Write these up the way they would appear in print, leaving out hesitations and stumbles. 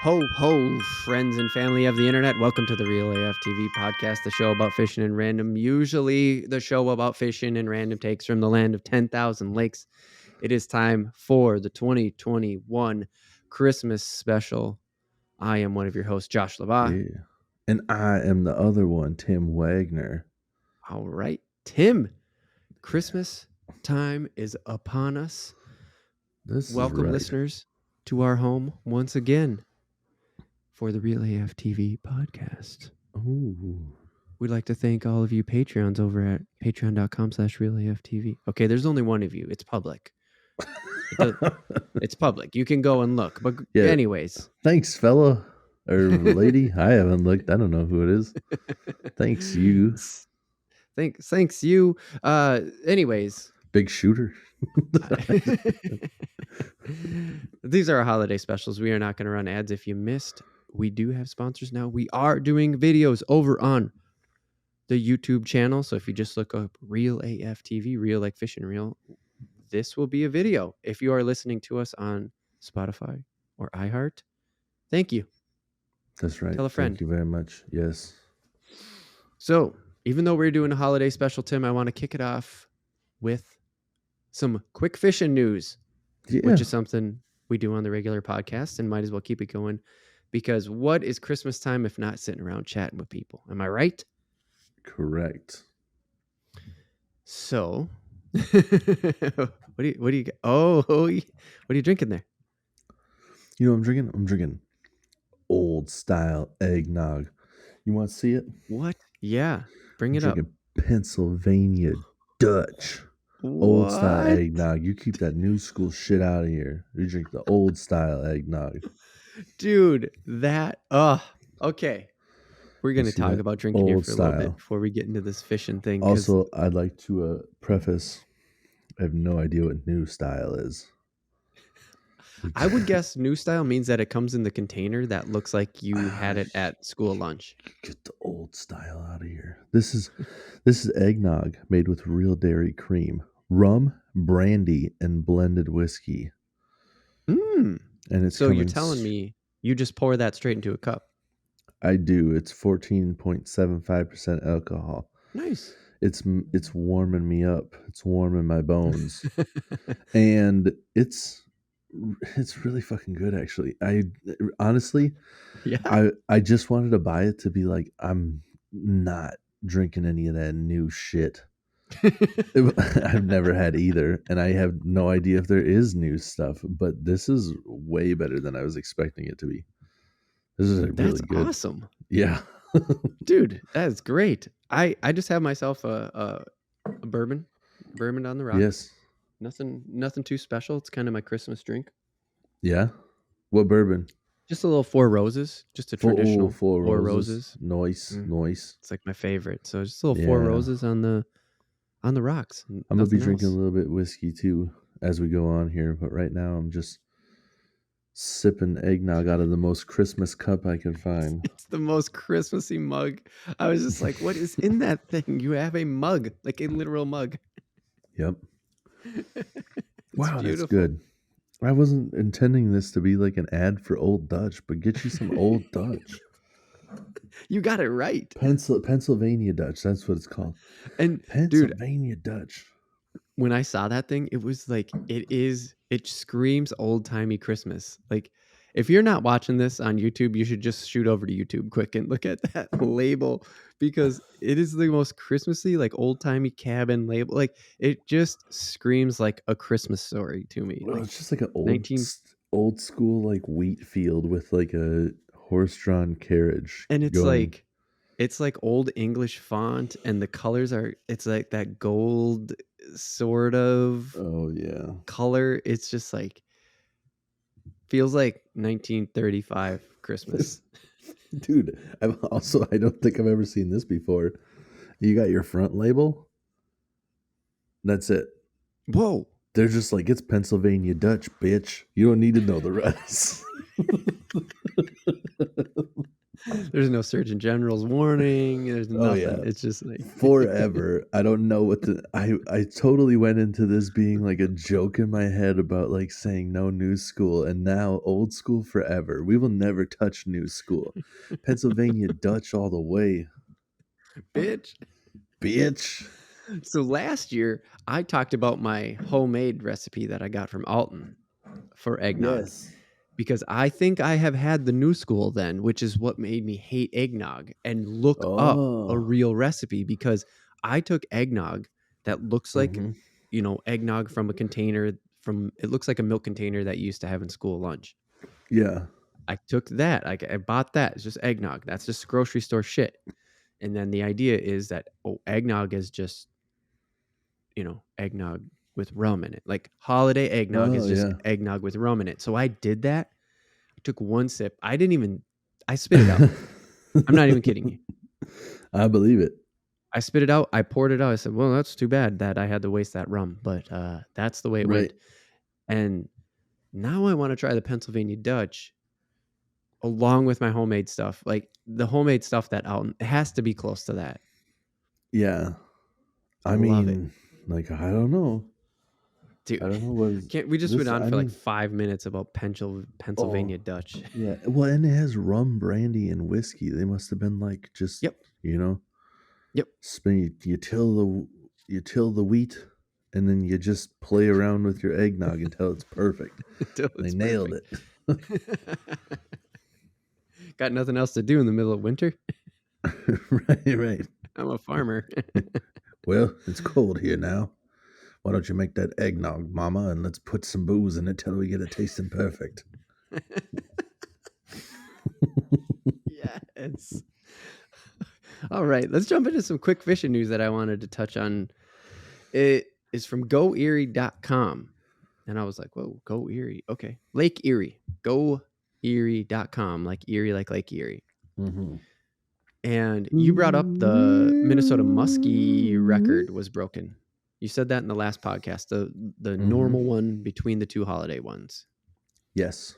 Ho, ho, friends and family of the internet. Welcome to the Real AF TV podcast, the show about fishing and random, usually the show about fishing and random takes from the land of 10,000 lakes. It is time for the 2021 Christmas special. I am one of your hosts, Josh LaBaw. Yeah. And I am the other one, Tim Wagner. All right, Tim, Christmas time is upon us. Welcome, listeners, to our home once again for the Real AF TV podcast. Ooh. We'd like to thank all of you Patreons over at patreon.com/realaftv. Okay, there's only one of you. It's public. It's public. You can go and look. But yeah, anyways. Thanks, fella or lady. I haven't looked. I don't know who it is. Thanks, you. Thanks, you. Anyways. Big shooter. These are our holiday specials. We are not going to run ads if you missed. We do have sponsors now. We are doing videos over on the YouTube channel. So if you just look up Real AF TV, real like fish and reel, this will be a video. If you are listening to us on Spotify or iHeart, thank you. That's right. Tell a friend. Thank you very much. Yes. So even though we're doing a holiday special, Tim, I want to kick it off with some quick fishing news, which is something we do on the regular podcast and might as well keep it going. Because what is Christmas time if not sitting around chatting with people? Am I right? Correct. So, what do you? Oh, what are you drinking there? You know, I'm drinking old style eggnog. You want to see it? What? Yeah, bring it up. Pennsylvania Dutch. What? Old style eggnog. You keep that new school shit out of here. You drink the old style eggnog. Dude, okay. We're going to talk about drinking here for a little bit before we get into this fishing thing. Also, I'd like to preface, I have no idea what new style is. I would guess new style means that it comes in the container that looks like you had it at school lunch. Get the old style out of here. This is eggnog made with real dairy cream, rum, brandy, and blended whiskey. And it's so you're telling me you just pour that straight into a cup? I do. It's 14.75% alcohol. Nice. It's warming me up. It's warming my bones. And it's really fucking good, actually. I honestly, I just wanted to buy it to be like, I'm not drinking any of that new shit. I've never had either, and I have no idea if there is new stuff, but this is way better than I was expecting it to be. This is really good. Awesome. Yeah. Dude, that's great. I just have myself a bourbon on the rocks. Yes. Nothing too special. It's kind of my Christmas drink. Yeah. What bourbon? Just a little Four Roses. Just a traditional Four Roses. Nice. It's like my favorite. So just a little Four Roses on the rocks. I'm gonna be drinking a little bit of whiskey too as we go on here, but right now I'm just sipping eggnog out of the most Christmas cup I could find. It's the most Christmassy mug. I was just like, what is in that thing? You have a mug, like a literal mug. Yep. Wow, beautiful. That's good. I wasn't intending this to be like an ad for Old Dutch, but get you some Old Dutch. You got it right. Pennsylvania Dutch. That's what it's called. And Pennsylvania Dutch. When I saw that thing, it was like, it screams old timey Christmas. Like, if you're not watching this on YouTube, you should just shoot over to YouTube quick and look at that label, because it is the most Christmassy, like old timey cabin label. Like, it just screams like a Christmas story to me. Well, it's just like an old school like wheat field with like a horse-drawn carriage, and it's like old English font, and the colors it's like that gold sort of color. It's just like feels like 1935 Christmas. Dude, I don't think I've ever seen this before. You got your front label, that's it. Whoa. They're just like, it's Pennsylvania Dutch, bitch. You don't need to know the rest. There's no Surgeon General's warning. There's Oh nothing. yeah. It's just like Forever. I don't know what the I totally went into this being like a joke in my head about like saying no new school, and now old school forever. We will never touch new school. Pennsylvania Dutch all the way. bitch. Bitch. So last year I talked about my homemade recipe that I got from Alton for eggnog. Yes. Because I think I have had the new school then, which is what made me hate eggnog and look up a Oh. real recipe, because I took eggnog that looks like, Mm-hmm. eggnog from a container it looks like a milk container that you used to have in school lunch. Yeah. I took that. I bought that. It's just eggnog. That's just grocery store shit. And then the idea is that, eggnog is just, eggnog with rum in it. Like holiday eggnog Oh is just yeah. eggnog with rum in it. So I did that. Took one sip. I spit it out. I'm not even kidding you. I believe it. I spit it out. I poured it out. I said, well, that's too bad that I had to waste that rum, but that's the way it Right. went. And now I want to try the Pennsylvania Dutch along with my homemade stuff. Like the homemade stuff that Alton, it has to be close to that. Yeah. I Love it. mean, like I don't know. Dude, I don't know what is we just this. went on I for like mean, 5 minutes about Pennsylvania Dutch. yeah. Well, and it has rum, brandy, and whiskey. They must have been like just Yep. Yep. you till the wheat, and then you just play around with your eggnog until it's perfect. They nailed it. Got nothing else to do in the middle of winter. Right. I'm a farmer. Well, it's cold here now. Why don't you make that eggnog, Mama, and let's put some booze in it till we get it tasting perfect. Yes. All right, let's jump into some quick fishing news that I wanted to touch on. It is from GoErie.com. And I was like, whoa, Go Erie. Okay. Lake Erie. GoErie.com. Like Erie, like Lake Erie. Mm-hmm. And you brought up the Minnesota Muskie record was broken. You said that in the last podcast, the normal one between the two holiday ones. Yes.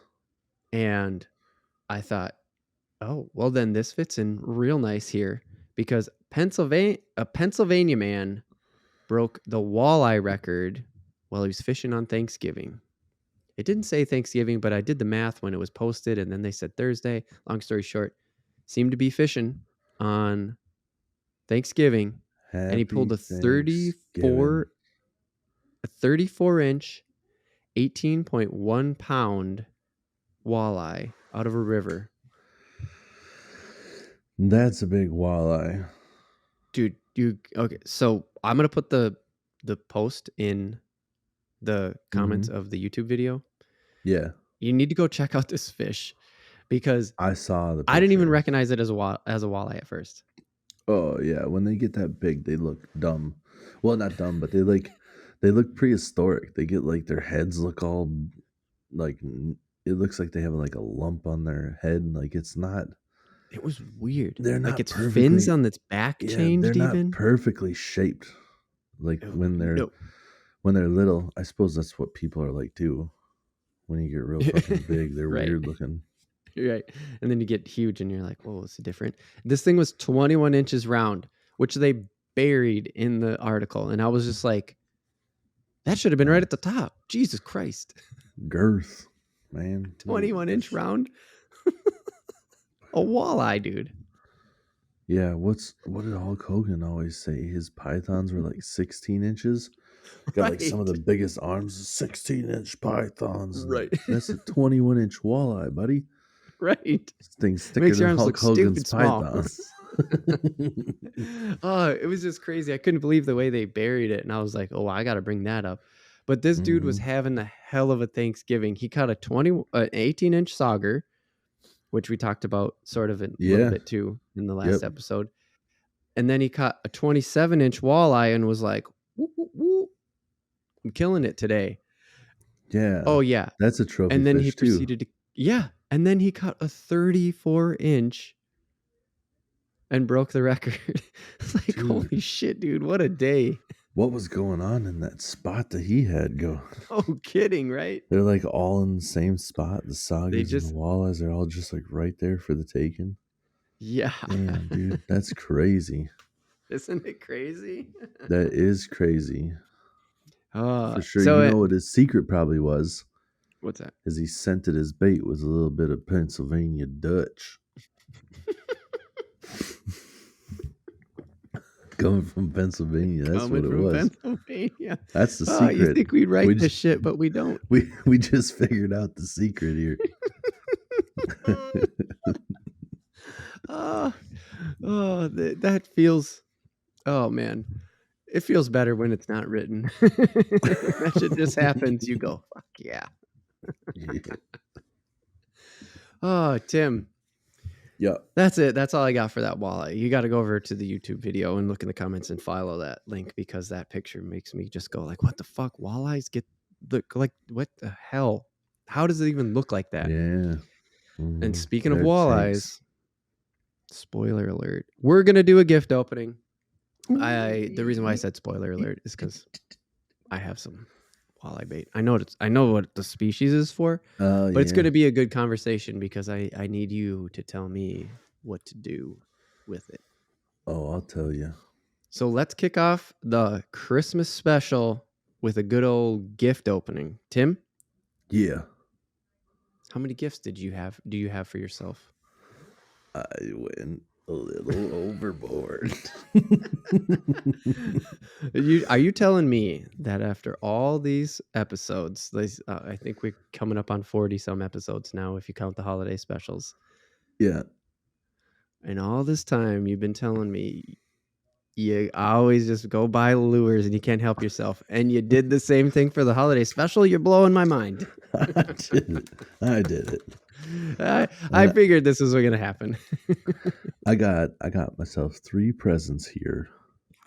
And I thought, oh, well, then this fits in real nice here, because a Pennsylvania man broke the walleye record while he was fishing on Thanksgiving. It didn't say Thanksgiving, but I did the math when it was posted, and then they said Thursday. Long story short, seemed to be fishing on Thanksgiving, and he pulled a 34-inch, 18.1 pound walleye out of a river. That's a big walleye. Dude, okay, so I'm going to put the post in the comments of the YouTube video. Yeah. You need to go check out this fish, because I saw the picture. I didn't even recognize it as a walleye at first. Oh yeah, when they get that big, they look dumb. Well, not dumb, but they look prehistoric. They get like their heads look all like, it looks like they have like a lump on their head. Like it's not. It was weird. They're not like its perfectly, fins on its back changed. They're not even perfectly shaped. Like when they're little. I suppose that's what people are like too. When you get real fucking big, they're right. weird looking. Right. And then you get huge and you're like, whoa, it's different. This thing was 21 inches round, which they buried in the article. And I was just like, that should have been right at the top. Jesus Christ. Girth, man. 21-inch round. A walleye, dude. Yeah, what did Hulk Hogan always say? His pythons were like 16 inches. Got like some of the biggest arms, 16-inch pythons. Right. That's a 21-inch walleye, buddy. Right. This thing's thicker than Hulk Hogan's pythons. Oh, it was just crazy. I couldn't believe the way they buried it. And I was like, oh, I got to bring that up. But this dude was having a hell of a Thanksgiving. He caught an 18-inch sauger, which we talked about sort of a little bit too in the last episode. And then he caught a 27-inch walleye and was like, whoop, whoop, whoop. I'm killing it today. Yeah. Oh, yeah. That's a trophy and then fish he proceeded to, and then he caught a 34-inch and broke the record. It's like, dude, holy shit, dude, what a day. What was going on in that spot that he had go? Oh, kidding, right? They're like all in the same spot. The saugers and the walleyes are all just like right there for the taking. Yeah. Damn, dude, that's crazy. Isn't it crazy? That is crazy. For sure. So You know what his secret probably was? what's that? Is he scented his bait with a little bit of Pennsylvania Dutch. Coming from Pennsylvania, that's what Coming it from was. Pennsylvania. That's the Oh, you secret. think we'd write We this just, shit, but we don't. we just figured out the secret here. That feels. Oh man, it feels better when it's not written. That shit just happens. You go, fuck yeah. Yeah. Oh, Tim. Yeah. That's it. That's all I got for that walleye. You got to go over to the YouTube video and look in the comments and follow that link, because that picture makes me just go like, what the fuck? Walleyes look like, what the hell? How does it even look like that? Yeah. And speaking of They're walleyes, tanks. spoiler alert, we're going to do a gift opening. The reason why I said spoiler alert is because I have some walleye bait. I know what the species is for, but it's going to be a good conversation because I need you to tell me what to do with it. Oh, I'll tell you. So let's kick off the Christmas special with a good old gift opening. Tim? Yeah. How many gifts do you have for yourself? I went a little overboard. Are you telling me that after all these episodes, I think we're coming up on 40 some episodes now if you count the holiday specials. Yeah. And all this time you've been telling me you always just go buy lures and you can't help yourself, and you did the same thing for the holiday special? You're blowing my mind. I did it. I figured this was going to happen. I got myself 3 presents here.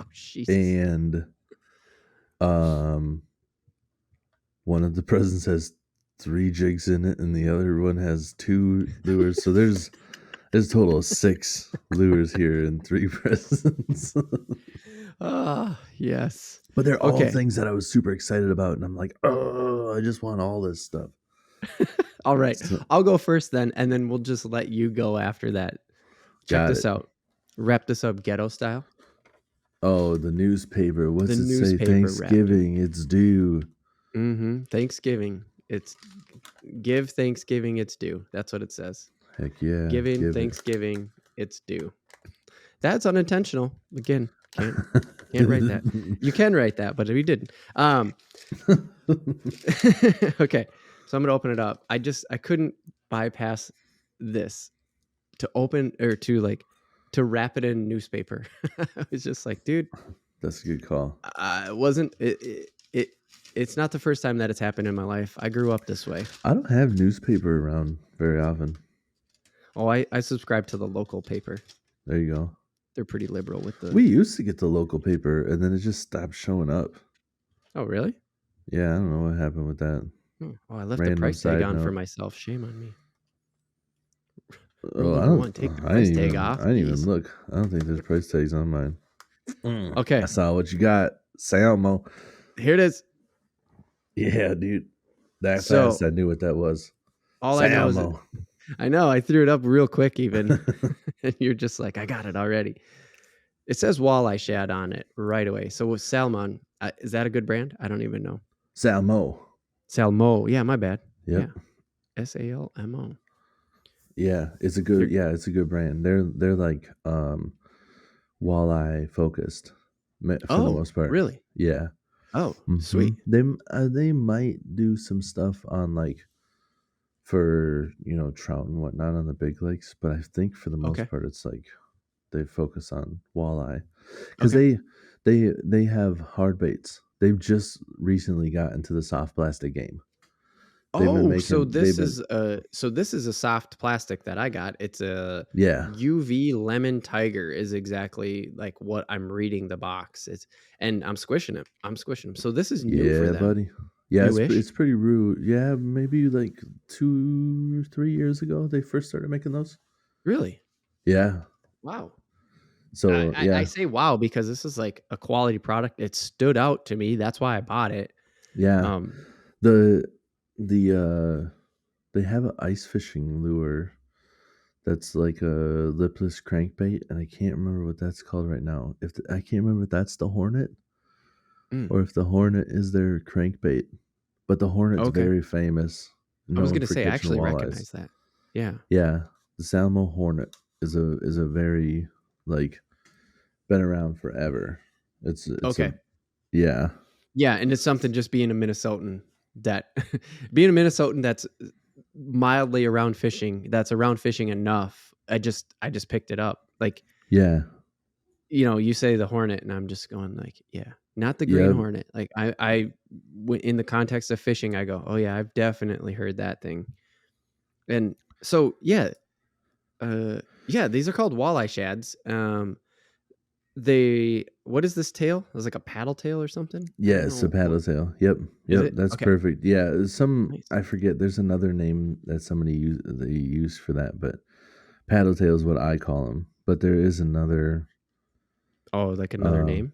Oh, Jesus. And one of the presents has 3 jigs in it, and the other one has 2 lures. So there's a total of 6 lures here and 3 presents. Yes. But they're all things that I was super excited about, and I'm like, oh, I just want all this stuff. All right. So, I'll go first then, and then we'll just let you go after that. Check this out. Wrap this up ghetto style. Oh, the newspaper. What's it say? Thanksgiving, it's due. Mm-hmm. Thanksgiving. It's give Thanksgiving its due. That's what it says. Heck yeah. Giving Thanksgiving its due. That's unintentional. Again, can't write that. You can write that, but we didn't. Okay. So I'm gonna open it up. I couldn't bypass this to open or to wrap it in newspaper. I was just like, dude, that's a good call. It's not the first time that it's happened in my life. I grew up this way. I don't have newspaper around very often. Oh, I subscribe to the local paper. There you go. They're pretty liberal with the. We used to get the local paper, and then it just stopped showing up. Oh, really? Yeah, I don't know what happened with that. Oh, I left the price tag on for myself. Shame on me. Oh, I didn't even look. I don't think there's price tags on mine. Okay. I saw what you got. Salmo. Here it is. Yeah, dude. That fast, I knew what that was. All Salmo. I know. I threw it up real quick even. And you're just like, I got it already. It says walleye shad on it right away. So with salmon, is that a good brand? I don't even know. Salmo. Yeah, my bad. Yep. Yeah. SALMO. Yeah, it's a good brand. They're like walleye focused for the most part. Really? Yeah. Oh, sweet. They might do some stuff on like for trout and whatnot on the big lakes, but I think for the most part it's like they focus on walleye because they have hard baits. They've just recently got into the soft plastic game. So this is a soft plastic that I got. It's a UV lemon tiger is exactly like what I'm reading the box. And I'm squishing them. So this is new for them. Yeah, buddy. Yeah, it's pretty rude. Yeah, maybe like 2 or 3 years ago they first started making those. Really? Yeah. Wow. So I say wow because this is like a quality product. It stood out to me. That's why I bought it. Yeah. They have an ice fishing lure that's like a lipless crankbait, and I can't remember what that's called right now. I can't remember if that's the Hornet Mm, or if the Hornet is their crankbait. But the Hornet's okay. very famous, I was known gonna for say I catching actually walleyes. recognize that. Yeah. Yeah, the Salmo Hornet is a very like been around forever. It's a Okay. yeah. Yeah, and it's something just being a Minnesotan that being a Minnesotan that's mildly around fishing, that's around fishing enough. I just picked it up. Like, Yeah. you say the Hornet, and I'm just going like, yeah, not the Green Yeah. Hornet. Like, in the context of fishing, I go, oh yeah, I've definitely heard that thing. And so, yeah, these are called walleye shads. What is this tail? It was like a paddle tail or something. I don't Yes, a know. What paddle tail. Yep. is Yep. it? That's Okay, perfect. Yeah. nice. I forget. There's another name that they use for that, but paddle tail is what I call them. But there is another. Oh, like another Uh, name.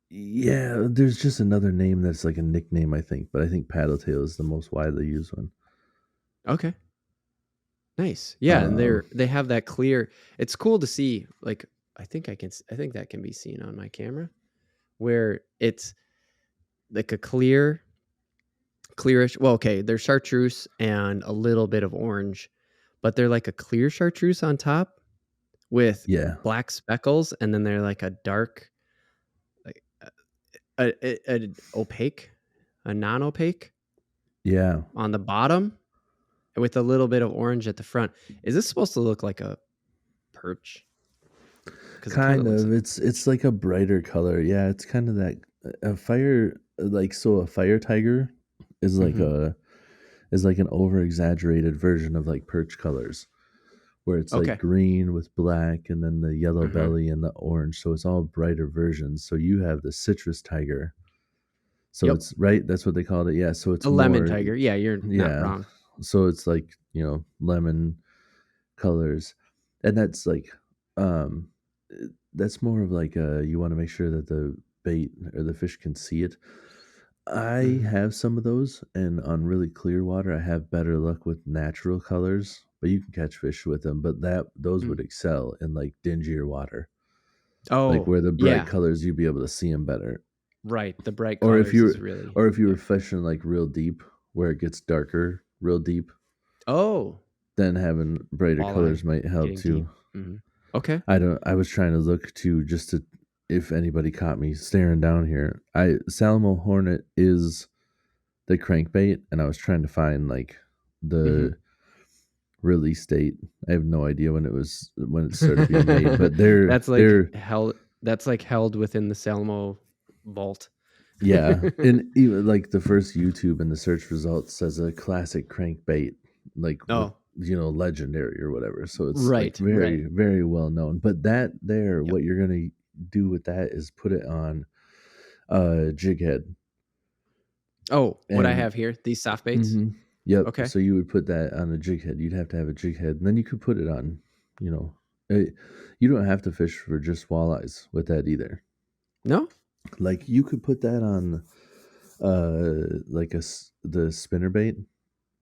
yeah, there's just another name that's like a nickname, I think. But I think paddle tail is the most widely used one. Okay, nice. Yeah, and Um, they have that clear. It's cool to see. Like, I think that can be seen on my camera, where it's like a clearish. Well, okay, they're chartreuse and a little bit of orange, but they're like a clear chartreuse on top with yeah. black speckles, and then they're like a dark, like a opaque, a non-opaque Yeah. on the bottom with a little bit of orange at the front. Is this supposed to look like a perch? Because it kind of Kind looks of. like a It's perch. like a brighter color. Yeah, it's kind of that a fire like so a fire tiger is like Hmm. a is like an over exaggerated version of like perch colors where it's like Okay. green with black and then the yellow Uh-huh. belly and the orange. So it's all brighter versions. So you have the citrus tiger. So Yep. it's right, that's what they called it. Yeah, so A it's lemon more tiger. Yeah, you're not yeah. wrong. So it's like, lemon colors. And that's like um that's more of like you want to make sure that the bait or the fish can see it. I Hmm. have some of those, and on really clear water, I have better luck with natural colors. But you can catch fish with them. But those would Mm. excel in like dingier water, like Oh, where the bright yeah. colors you'd be able to see them better. Right. The bright Or if colors you is really, or if you were yeah. fishing like real deep, where it gets darker, real deep, Oh, then having brighter walleye colors might help getting deep. too. Hmm. Okay. I don't. I was trying to look to just to if anybody caught me staring down here. Salmo Hornet is the crankbait, and I was trying to find like Hmm. the release date. I have no idea when it started being made, but they're That's like they're held. That's like held within the Salmo vault. yeah, and even like the first YouTube in the search results says a classic crankbait, like with Oh, legendary or whatever. So it's like right. Right. very very well known. But that there, Yep. what you're gonna do with that is put it on jig head. Oh, what I And have here, these soft baits. mhm, yep. Okay. So you would put that on a jig head. You'd have to have a jig head, and then you could put it on. You know, eh, you don't have to fish for just walleyes with that either. No? Like you could put that on, like the spinner bait,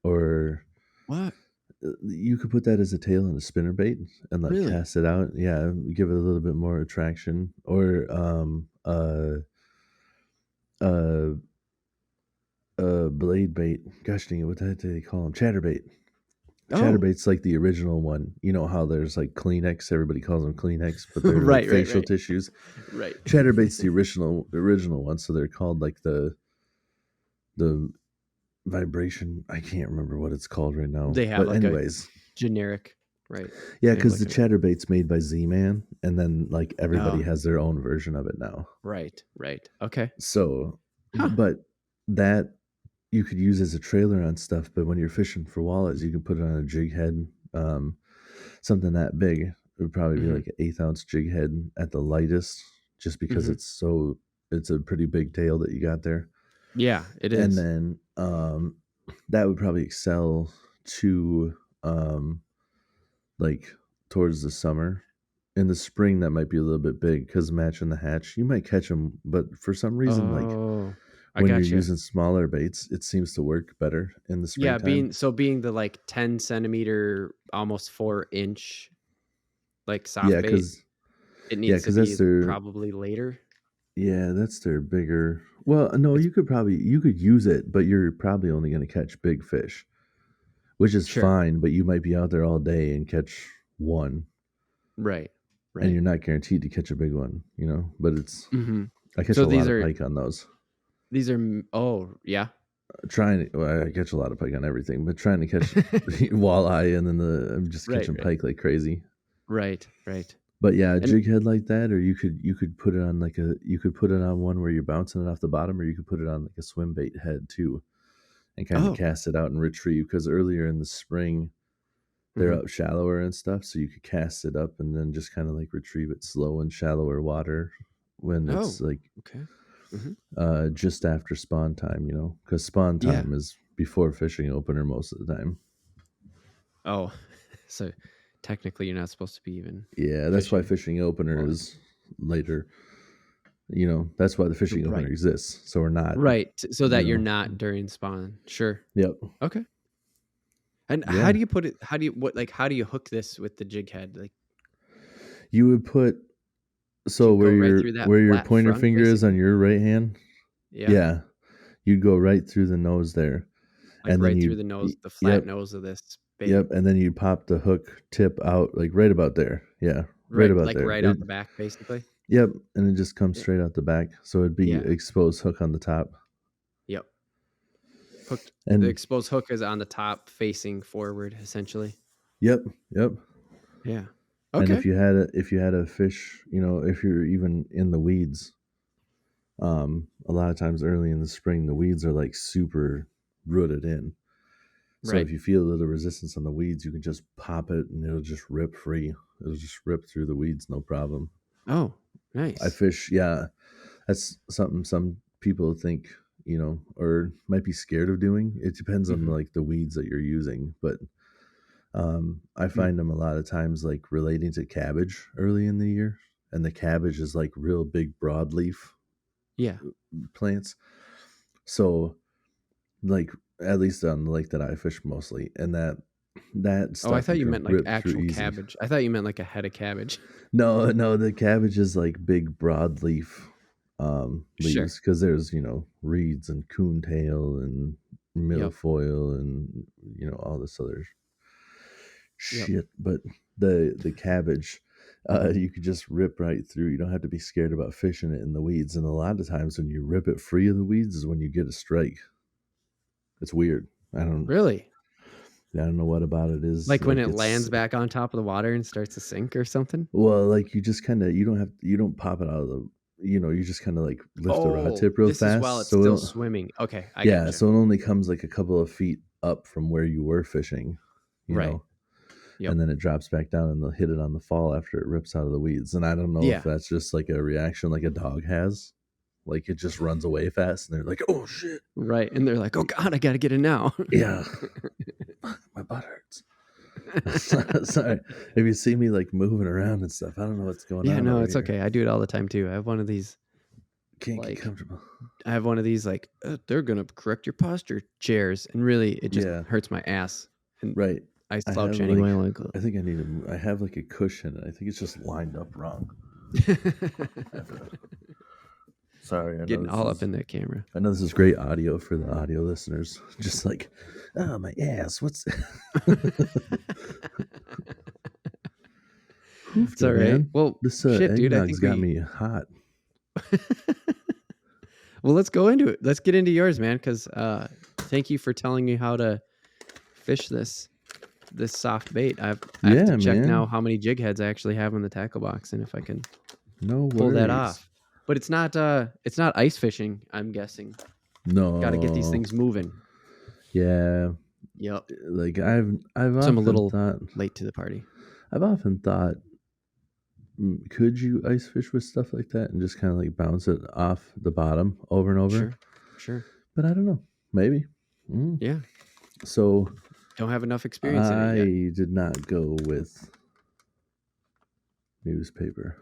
or What? you could put that as a tail on a spinner bait and like Really? cast it out. Yeah, give it a little bit more attraction. Or uh blade bait. Gosh dang it, what the heck do they call them? Chatterbait. Oh. Chatterbait's like the original one. You know how there's like Kleenex, everybody calls them Kleenex, but they're like Right, right, facial right. tissues. Right. Chatterbait's the original one, so they're called like the vibration. I can't remember what it's called right now. They have But like a anyways, generic, right? yeah, They have because like the a Chatterbait's made by Z-Man, and then like everybody oh, has their own version of it now. right, right. Okay. So, Huh. but that you could use as a trailer on stuff. But when you're fishing for walleyes, you can put it on a jig head. Something that big, it would probably be Mhm. like an 1/8 ounce jig head at the lightest, just because Mhm. it's a pretty big tail that you got there. Yeah, it And is. then that would probably excel to like towards the summer. In the spring, that might be a little bit big because matching the hatch, you might catch them, but for some reason, like Oh. when you're gotcha. using smaller baits, it seems to work better in the Yeah, springtime. being the like 10 centimeter, almost 4 inch, like Yeah, soft bait, because it needs to that's be their probably later. that's their bigger. Well, no, It's you could use it, but you're probably only going to catch big fish, which is sure. fine. But you might be out there all day and catch one, Right. and Right. you're not guaranteed to catch a big one, But Hmm. I catch So a lot of pike on those. oh, yeah. I catch a lot of pike on everything, but trying to catch walleye, and then I'm just Right. catching Right. pike like crazy. Right. Right. But yeah, a And jig head like that, or you could put it on you could put it on one where you're bouncing it off the bottom, or you could put it on like a swim bait head too, and kind of oh. cast it out and retrieve. Because earlier in the spring, they're Hmm. up shallower and stuff, so you could cast it up and then just kind of like retrieve it slow in shallower water when Oh. it's like Okay. Hmm. just after spawn time, because spawn Yeah. time is before fishing opener most of the time. Oh, so technically you're not supposed to be even Yeah, that's why fishing. fishing opener Well, is later. That's why the fishing opener right. exists. So we're not, Right. So you that you're know. not during spawn. Sure. Yep. Okay. And how Yeah. do you put it? How do you hook this with the jig head? Like, You would put do so you go right through that where your flat pointer front, finger is on basically? your right hand. Yeah. Yeah, you'd go right through the nose there, Like and then right through the nose, the flat yep, nose of this bait. yep, and then you pop the hook tip out like right about there. Yeah, right Right. about Like there. right out the back, basically. Yep, and it just comes Yeah. straight out the back, so it'd be Yeah. exposed hook on the top. Yep. Hooked. The And exposed hook is on the top, facing forward, essentially. yep, yep. Yeah. And Okay. if you had a fish, if you're even in the weeds, a lot of times early in the spring, the weeds are like super rooted in. So Right. if you feel a little resistance on the weeds, you can just pop it and it'll just rip free. It'll just rip through the weeds, no problem. Oh, I nice. fish, yeah, that's something some people think, or might be scared of doing. It depends on Hmm. like the weeds that you're using, but I Hmm. find them a lot of times like relating to cabbage early in the year, and the cabbage is like real big broadleaf Yeah. plants. So like at least on the lake that I fish mostly, and that Oh, I stuff thought you you can meant like rip through actual easy. cabbage. I thought you meant like a head of cabbage. No, no, the cabbage is like big broadleaf Sure. leaves, because there's reeds and coontail and Yep. milfoil and all this other Yep. shit. But the cabbage, you could just rip right through. You don't have to be scared about fishing it in the weeds. And a lot of times when you rip it free of the weeds is when you get a strike. It's weird. Really? I don't know what about it is. Like when Like it it's lands back on top of the water and starts to sink or something? well, like you just kind of you don't pop it out of the you just kind of like lift the rod Oh, tip real this is while fast. it's So still it'll, swimming. Okay, I yeah, gotcha. so it only comes like a couple of feet up from where you were fishing, you Right. know, Yep. and then it drops back down and they'll hit it on the fall after it rips out of the weeds. And I don't know if Yeah. that's just like a reaction like a dog has. Like it just runs away fast and they're like, oh shit. Right. And they're like, oh God, I gotta get it now. Yeah. My butt hurts. Sorry. If you see me like moving around and stuff, I don't know what's going Yeah, on no, over it's here. okay. I do it all the time too. I have one of these Can't get like comfortable. they're gonna correct your posture chairs, and really it just Yeah. hurts my ass. And Right. I I slouch have like anyway. Like, I think I have like a cushion. I think it's just lined up wrong. Sorry, getting all up in the camera. I know this is great audio for the audio listeners. Just like, oh my ass, what's It's all hoofed, right. man? Well, This shit, dude. I eggnog's think got we. me hot. Well, let's go into it. Let's get into yours, man. Because thank you for telling me how to fish this soft bait. I have to Yeah, check now man. how many jig heads I actually have in the tackle box and if I can No pull that worries. off. But it's not ice fishing, I'm guessing. Got to get these No. things moving. Yeah. Yep. Like I've So I'm a often little thought late to the party. could you ice fish with stuff like that and just kind of like bounce it off the bottom over and over? Sure. But I don't know. Maybe. Yeah. So Don't have enough experience in it I yet. did not go with newspaper.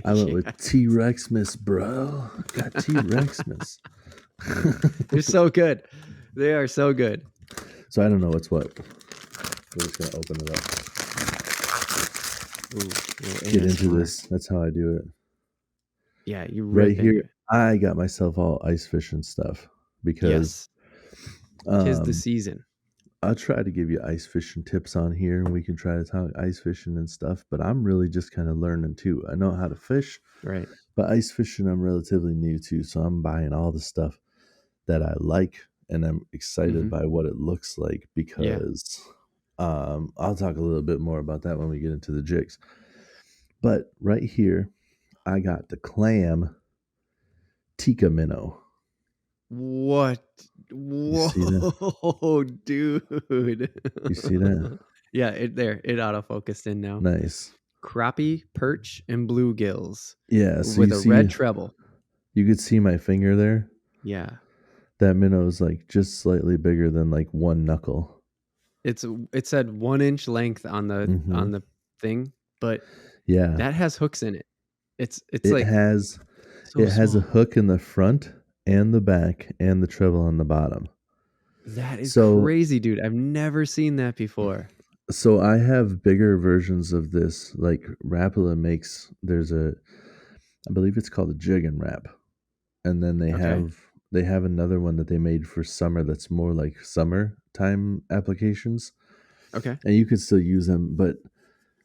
I went with Yes. T-Rexmas, bro. Got T-Rexmas. They're so good. They are so good. So I don't know what's what. We're just gonna open it up. Ooh, Get into ASMR. this. That's how I do it. Yeah, you Right rip into here, it. I got myself all ice fishing stuff because Yes. 'Tis the um season. I'll try to give you ice fishing tips on here and we can try to talk ice fishing and stuff, but I'm really just kind of learning too. I know how to fish, Right. but ice fishing I'm relatively new to, so I'm buying all the stuff that I like and I'm excited Mhm. by what it looks like Yeah. because I'll talk a little bit more about that when we get into the jigs. But right here, I got the clam Tika minnow. What? You see that? Whoa, dude. You see that? Yeah, it autofocused in now. Nice. Crappie, perch, and bluegills Yeah, so with you a see red treble. you could see my finger there. Yeah. That minnow is like just slightly bigger than like one knuckle. It said 1 inch length on Mhm. the thing, but Yeah. that has hooks in it. It's It like has so it has a small. hook in the front and the back and the treble on the bottom. That is So crazy, dude. I've never seen that before. so I have bigger versions of this. Like Rapala makes there's a I believe it's called a jig and wrap. And then Okay. they have another one that they made for summer that's more like summertime applications. Okay. And you can still use them, but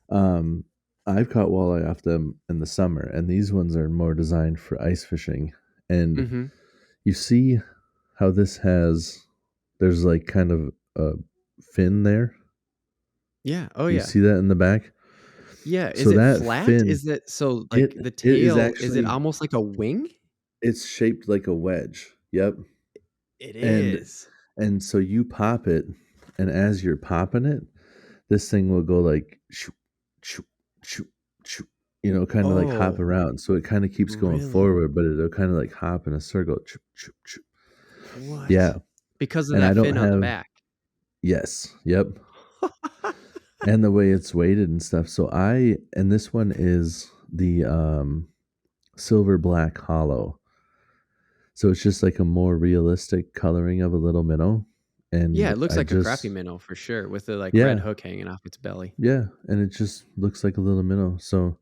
um I've caught walleye off them in the summer, and these ones are more designed for ice fishing. And Mhm. you see how this has there's like kind of a fin there. Yeah. Oh, You yeah. see that in the back? Yeah. Is So it that flat? fin, Is it so it like the it is tail, is it actually almost like a wing? it's shaped like a wedge. Yep. It And is. so you pop it, and as you're popping it, this thing will go like shoo, shoo, shoo, shoo, kind of like hop Oh, around. So it kind of keeps going really? forward, but it'll kind of like hop in a circle. Choo, choo, choo. What? Yeah. Because of And I that don't fin on the have, back. yes, yep. And the way it's weighted and stuff. And this one is the silver black hollow. So it's just like a more realistic coloring of a little minnow. Yeah, And it looks I like a crappie just, minnow for sure with the like red yeah, hook hanging off its belly. yeah. And it just looks like a little minnow. So,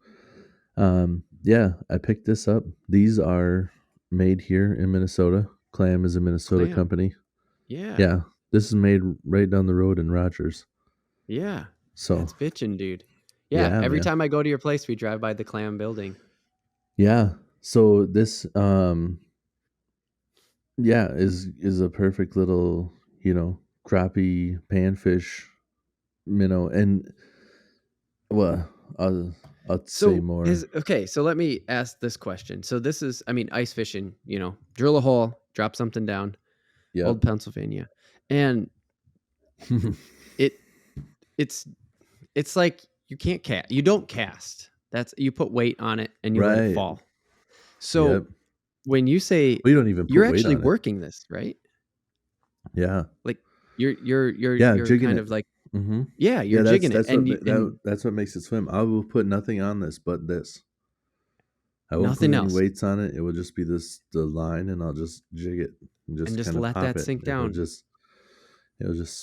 yeah, I picked this up. These are made here in Minnesota. Clam is a Minnesota Clam. company. Yeah. Yeah, this is made right down the road in Rogers. Yeah. So, That's bitchin', dude. Yeah, yeah, every man. time I go to your place, we drive by the clam building. Yeah. So this yeah, is a perfect little, crappie panfish minnow. And well, I'll say So more. so let me ask this question. So this is, I mean, ice fishing, drill a hole, drop something down, Yep. old Pennsylvania. And it it's it's like you don't cast. That's you put weight on it and you let it Right. fall. Yep. So when you say We don't even you're put weight actually on it. working this, right? Yeah. Like you're Yeah, you're jigging kind it. of like, Mhm. yeah, you're Yeah, jigging it and that's what makes it swim. I will put nothing on this but this. I won't put nothing any else, weights on it. It will just be the line, and I'll just jig it and and just just kind of let pop that it. sink It'll down. just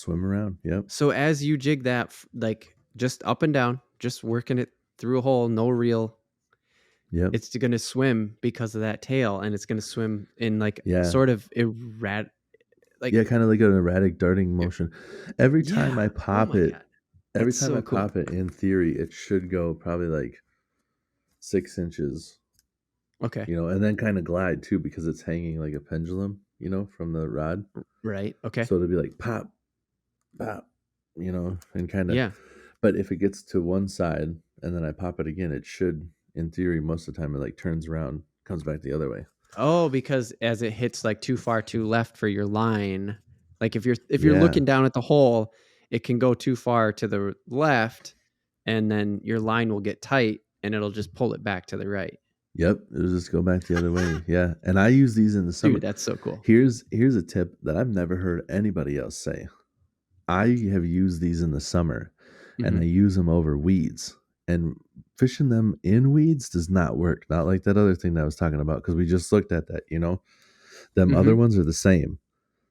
swim around. Yep. So as you jig that, like just up and down, just working it through a hole, no reel, Yep. it's going to swim because of that tail, and it's going to swim in like Yeah. sort of errat, like Yeah, kind of like an erratic darting motion. Every time yeah. I Oh pop my it, god, every that's time I so cool. pop it, in theory, it should go probably like 6 inches, Okay, and then kind of glide too because it's hanging like a pendulum, from the rod. right. Okay, So it'll be like pop, pop, and kind of. yeah. But if it gets to one side and then I pop it again, it should, in theory, most of the time it like turns around, comes back the other way. Oh, because as it hits like too far to left for your line, like if you're Yeah. looking down at the hole, it can go too far to the left, and then your line will get tight, and it'll just pull it back to the right. Yep. It'll just go back the other way. Yeah. And I use these in the Dude, summer. that's so cool. Here's a tip that I've never heard anybody else say. I have used these in the summer and I Hmm. use them over weeds. And fishing them in weeds does not work. Not like that other thing that I was talking about, because we just looked at that, you know. Them other Mm-hmm. ones are the same.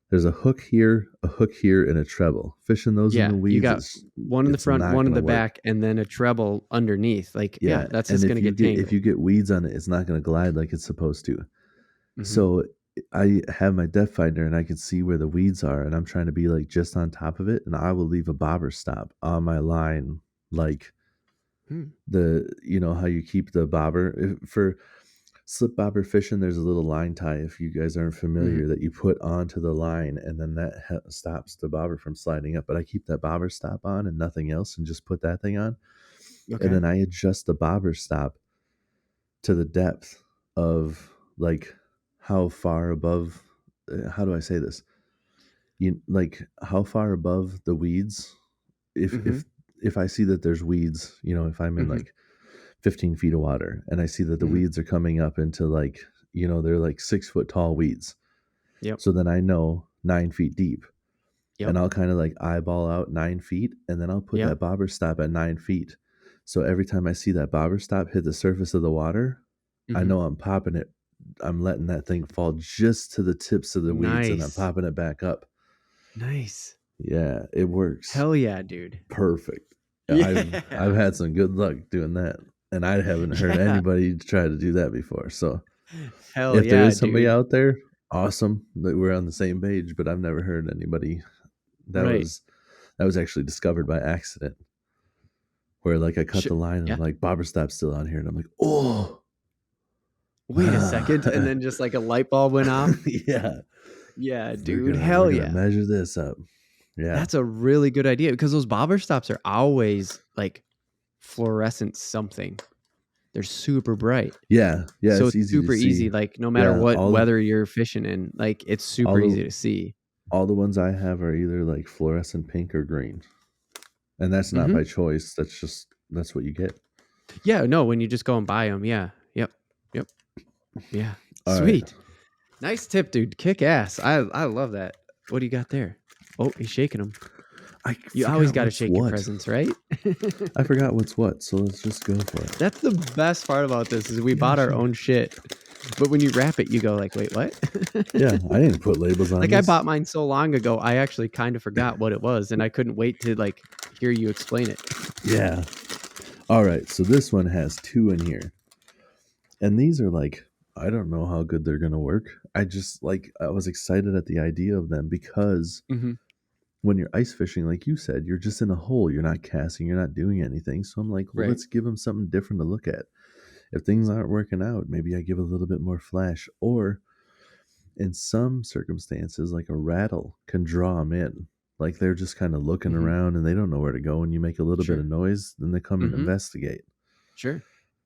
There's a hook here, and a treble. Fishing those in Yeah, the you weeds got is one in the it's front, not one in gonna the work. back, and then a treble underneath. Like, Yeah, yeah, that's and just gonna get if tangled. you get weeds on it, it's not gonna glide like it's supposed to. Mm-hmm. So I have my depth finder and I can see where the weeds are, and I'm trying to be like just on top of it, and I will leave a bobber stop on my line, like Hmm. the you know how you keep the bobber for slip bobber fishing. There's a little line tie, if you guys aren't Mm-hmm. familiar, that you put onto the line, and then that stops the bobber from sliding up. But I keep that bobber stop on and nothing else, and just put that thing on, and Okay. then I adjust the bobber stop to the depth of, like, how far above, how do I say this, you like how far above the weeds, if Mm-hmm. if if I see that there's weeds, if I'm in Mm-hmm. like 15 feet of water and I see that the Mm-hmm. weeds are coming up into, like, they're like 6 foot tall weeds. Yep. So then I know 9 feet deep, Yep. and I'll kind of like eyeball out 9 feet, and then I'll put Yep. that bobber stop at 9 feet. So every time I see that bobber stop hit the surface of the water, I Mm-hmm. know I'm popping it. I'm letting that thing fall just to the tips of the weeds, and I'm Nice. popping it back up. Nice. Yeah, it works Hell yeah, dude. perfect. I've Yeah. had some good luck doing that, and I haven't heard Yeah. anybody try to do that before. So Hell if there yeah, is somebody dude. out there, awesome that we're on the same page. But I've never heard anybody. That Right. was that was actually discovered by accident, where like I cut the line and I'm Yeah. like, bobber stop's still on here, and I'm like, oh, Wait a second, and then just like a light bulb went off. yeah, Yeah, we're dude. gonna we're Hell gonna yeah. measure this up. Yeah, That's a really good idea because those bobber stops are always like fluorescent something. They're super bright. yeah, yeah. So It's it's easy to super see. easy. Like no matter Yeah, what weather you're fishing in, like it's all super the easy to see. all the ones I have are either like fluorescent pink or green, and that's not Hmm. by choice. That's what you get. Yeah, no, when you just go and buy them. Yeah. Yep. Yep. Yeah. All right, Sweet. Nice tip, dude. Kick ass. I love that. What do you got there? Oh, he's shaking them. I You always forgot got to what's shake your what. presents, right? I forgot what's what. So let's just go for it. That's the best part about this is we Yeah, bought our sure. own shit. But when you wrap it, you go like, "Wait, what?" Yeah, I didn't put labels on Like I this. bought mine so long ago, I actually kind of forgot what it was and I couldn't wait to like hear you explain it. Yeah. All right. So this one has two in here. And these are like, I don't know how good they're going to work. I was excited at the idea of them, because Mhm. when you're ice fishing, like you said, you're just in a hole. You're not casting, you're not doing anything. So I'm like, well, Right. let's give them something different to look at. If things aren't working out, maybe I give a little bit more flash. Or in some circumstances, like a rattle can draw them in. Like they're just kind of looking Mhm. around and they don't know where to go. And you make a little bit of Sure. noise, then they come and Mhm. investigate. Sure.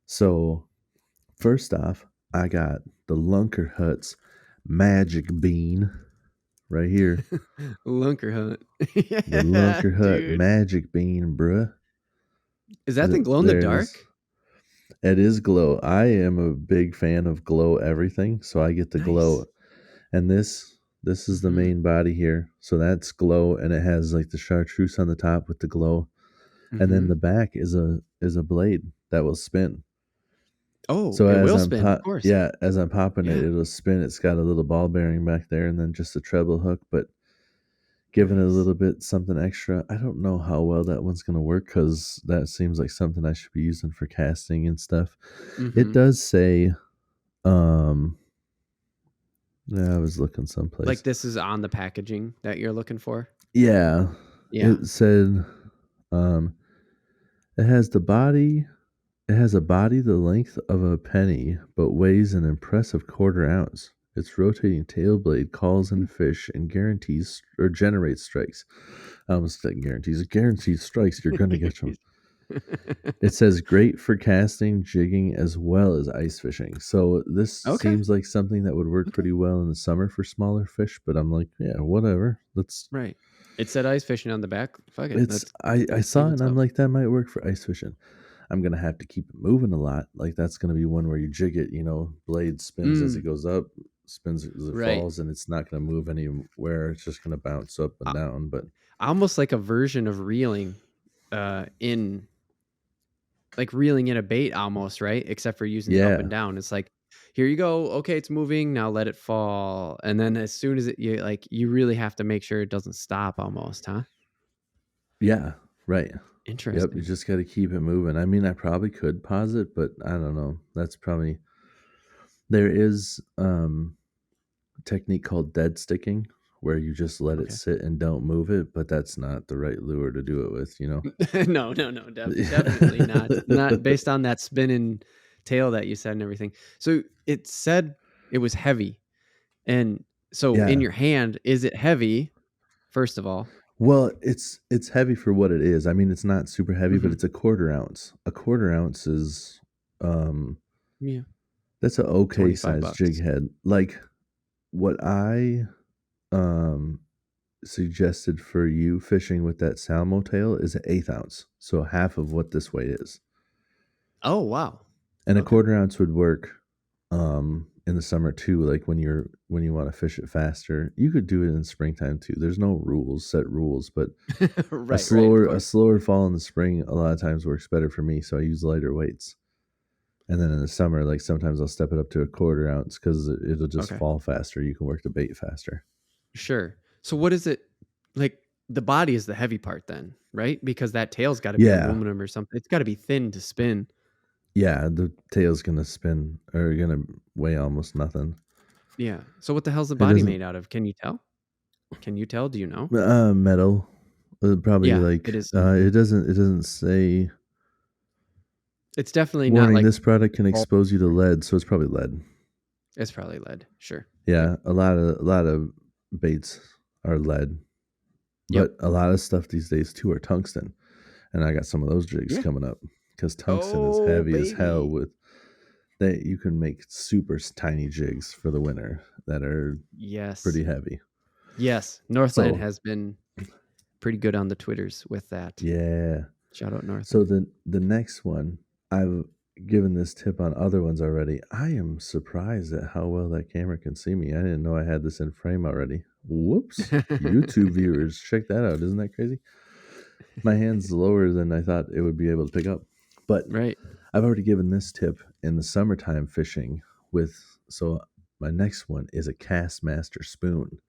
So first off, I got the Lunker Hut's Magic Bean right here. Lunker hunt. The Yeah, Lunker Hut dude. Magic Bean, bruh. Is that thing glow in the There's dark? it is glow. I am a big fan of glow everything, so I get the glow. Nice. And this is the Mhm. main body here. So that's glow, and it has like the chartreuse on the top with the glow. And then Mhm. the back is a blade that will spin. Oh, So it will spin, of course. as I'm popping it, Yeah. it'll spin. It's got a little ball bearing back there, and then just a treble hook, but giving it a Nice. little bit something extra. I don't know how well that one's going to work, because that seems like something I should be using for casting and stuff. It Mhm. does say, um, yeah, I was looking Like someplace. this is on the packaging that you're looking for? Yeah, Yeah. it said, um, it has the body. It has a body the length of a penny, but weighs an impressive quarter ounce. Its rotating tail blade calls in fish and guarantees or generates strikes. I almost said guarantees. It guarantees strikes. You're going to get them. It says great for casting, jigging, as well as ice fishing. So this Okay. seems like something that would work Okay. pretty well in the summer for smaller fish. But I'm like, yeah, whatever. Let's. Right. It said ice fishing on the back. Fuck it. It's I Let's see saw it and what's I'm up. like, that might work for ice fishing. I'm gonna have to keep it moving a lot. Like that's gonna be one where you jig it, blade spins as it Mm, goes up, spins as it right. falls, and it's not gonna move anywhere. It's just gonna bounce up and Uh, down. But Almost like a version of reeling in like reeling in a bait almost, right? Except for using the up and Yeah. down. It's like, here you go. Okay, it's moving. Now let it fall. And then as soon as you really have to make sure it doesn't stop almost, huh? Yeah. Right. Yep. You Interesting. just got to keep it moving. I mean, I probably could pause it, but I don't know. That's probably there is a technique called dead sticking where you just let it Okay. sit and don't move it, but that's not the right lure to do it with, you know. No, definitely not. Not based on that spinning tail that you said and everything. So it said it was heavy. And so in Yeah. your hand, is it heavy? First of all. Well, it's heavy for what it is. I mean, it's not super heavy, but Hmm. it's a quarter ounce. A quarter ounce is um Yeah. that's an okay size jig $25. head. Like what I um suggested for you fishing with that salmo tail is an eighth ounce, so half of what this weight is. Oh, wow. And a Okay. quarter ounce would work in the summer too, like when you want to fish it faster. You could do it in springtime too. There's no set rules, but Right, of a course. slower fall in the spring a lot of times works better for me, so I use lighter weights. And then in the summer, like sometimes I'll step it up to a quarter ounce because it'll just Okay. fall faster. You can work the bait faster. Sure. So what is it like the body is the heavy part then, right? Because that tail's got to be Yeah, aluminum or something. It's got to be thin to spin. yeah. The tail's gonna spin or gonna weigh almost nothing. Yeah. So what the hell's the It body doesn't made out of? Can you tell? Can you tell? Do you know? metal. Probably Yeah, like it is. it doesn't say It's definitely not warning. like This product can all expose you to lead, so it's probably lead. it's probably lead. Sure. Yep. Yeah, a lot of baits are lead, Yep. but a lot of stuff these days too are tungsten, and I got some of those jigs Yeah. coming up because tungsten is Oh, heavy as hell. baby. With that, you can make super tiny jigs for the winter that are Yes. pretty heavy. Yes. Northland So has been pretty good on the Twitters with that. yeah, Shout out so Northland. the next one I've given this tip on other ones already. I am surprised at how well that camera can see me. I didn't know I had this in frame already. Whoops. YouTube viewers, check that out. Isn't that crazy? My hand's lower than I thought it would be able to pick up. But Right. I've already given this tip in the summertime fishing with so my next one is a Castmaster spoon.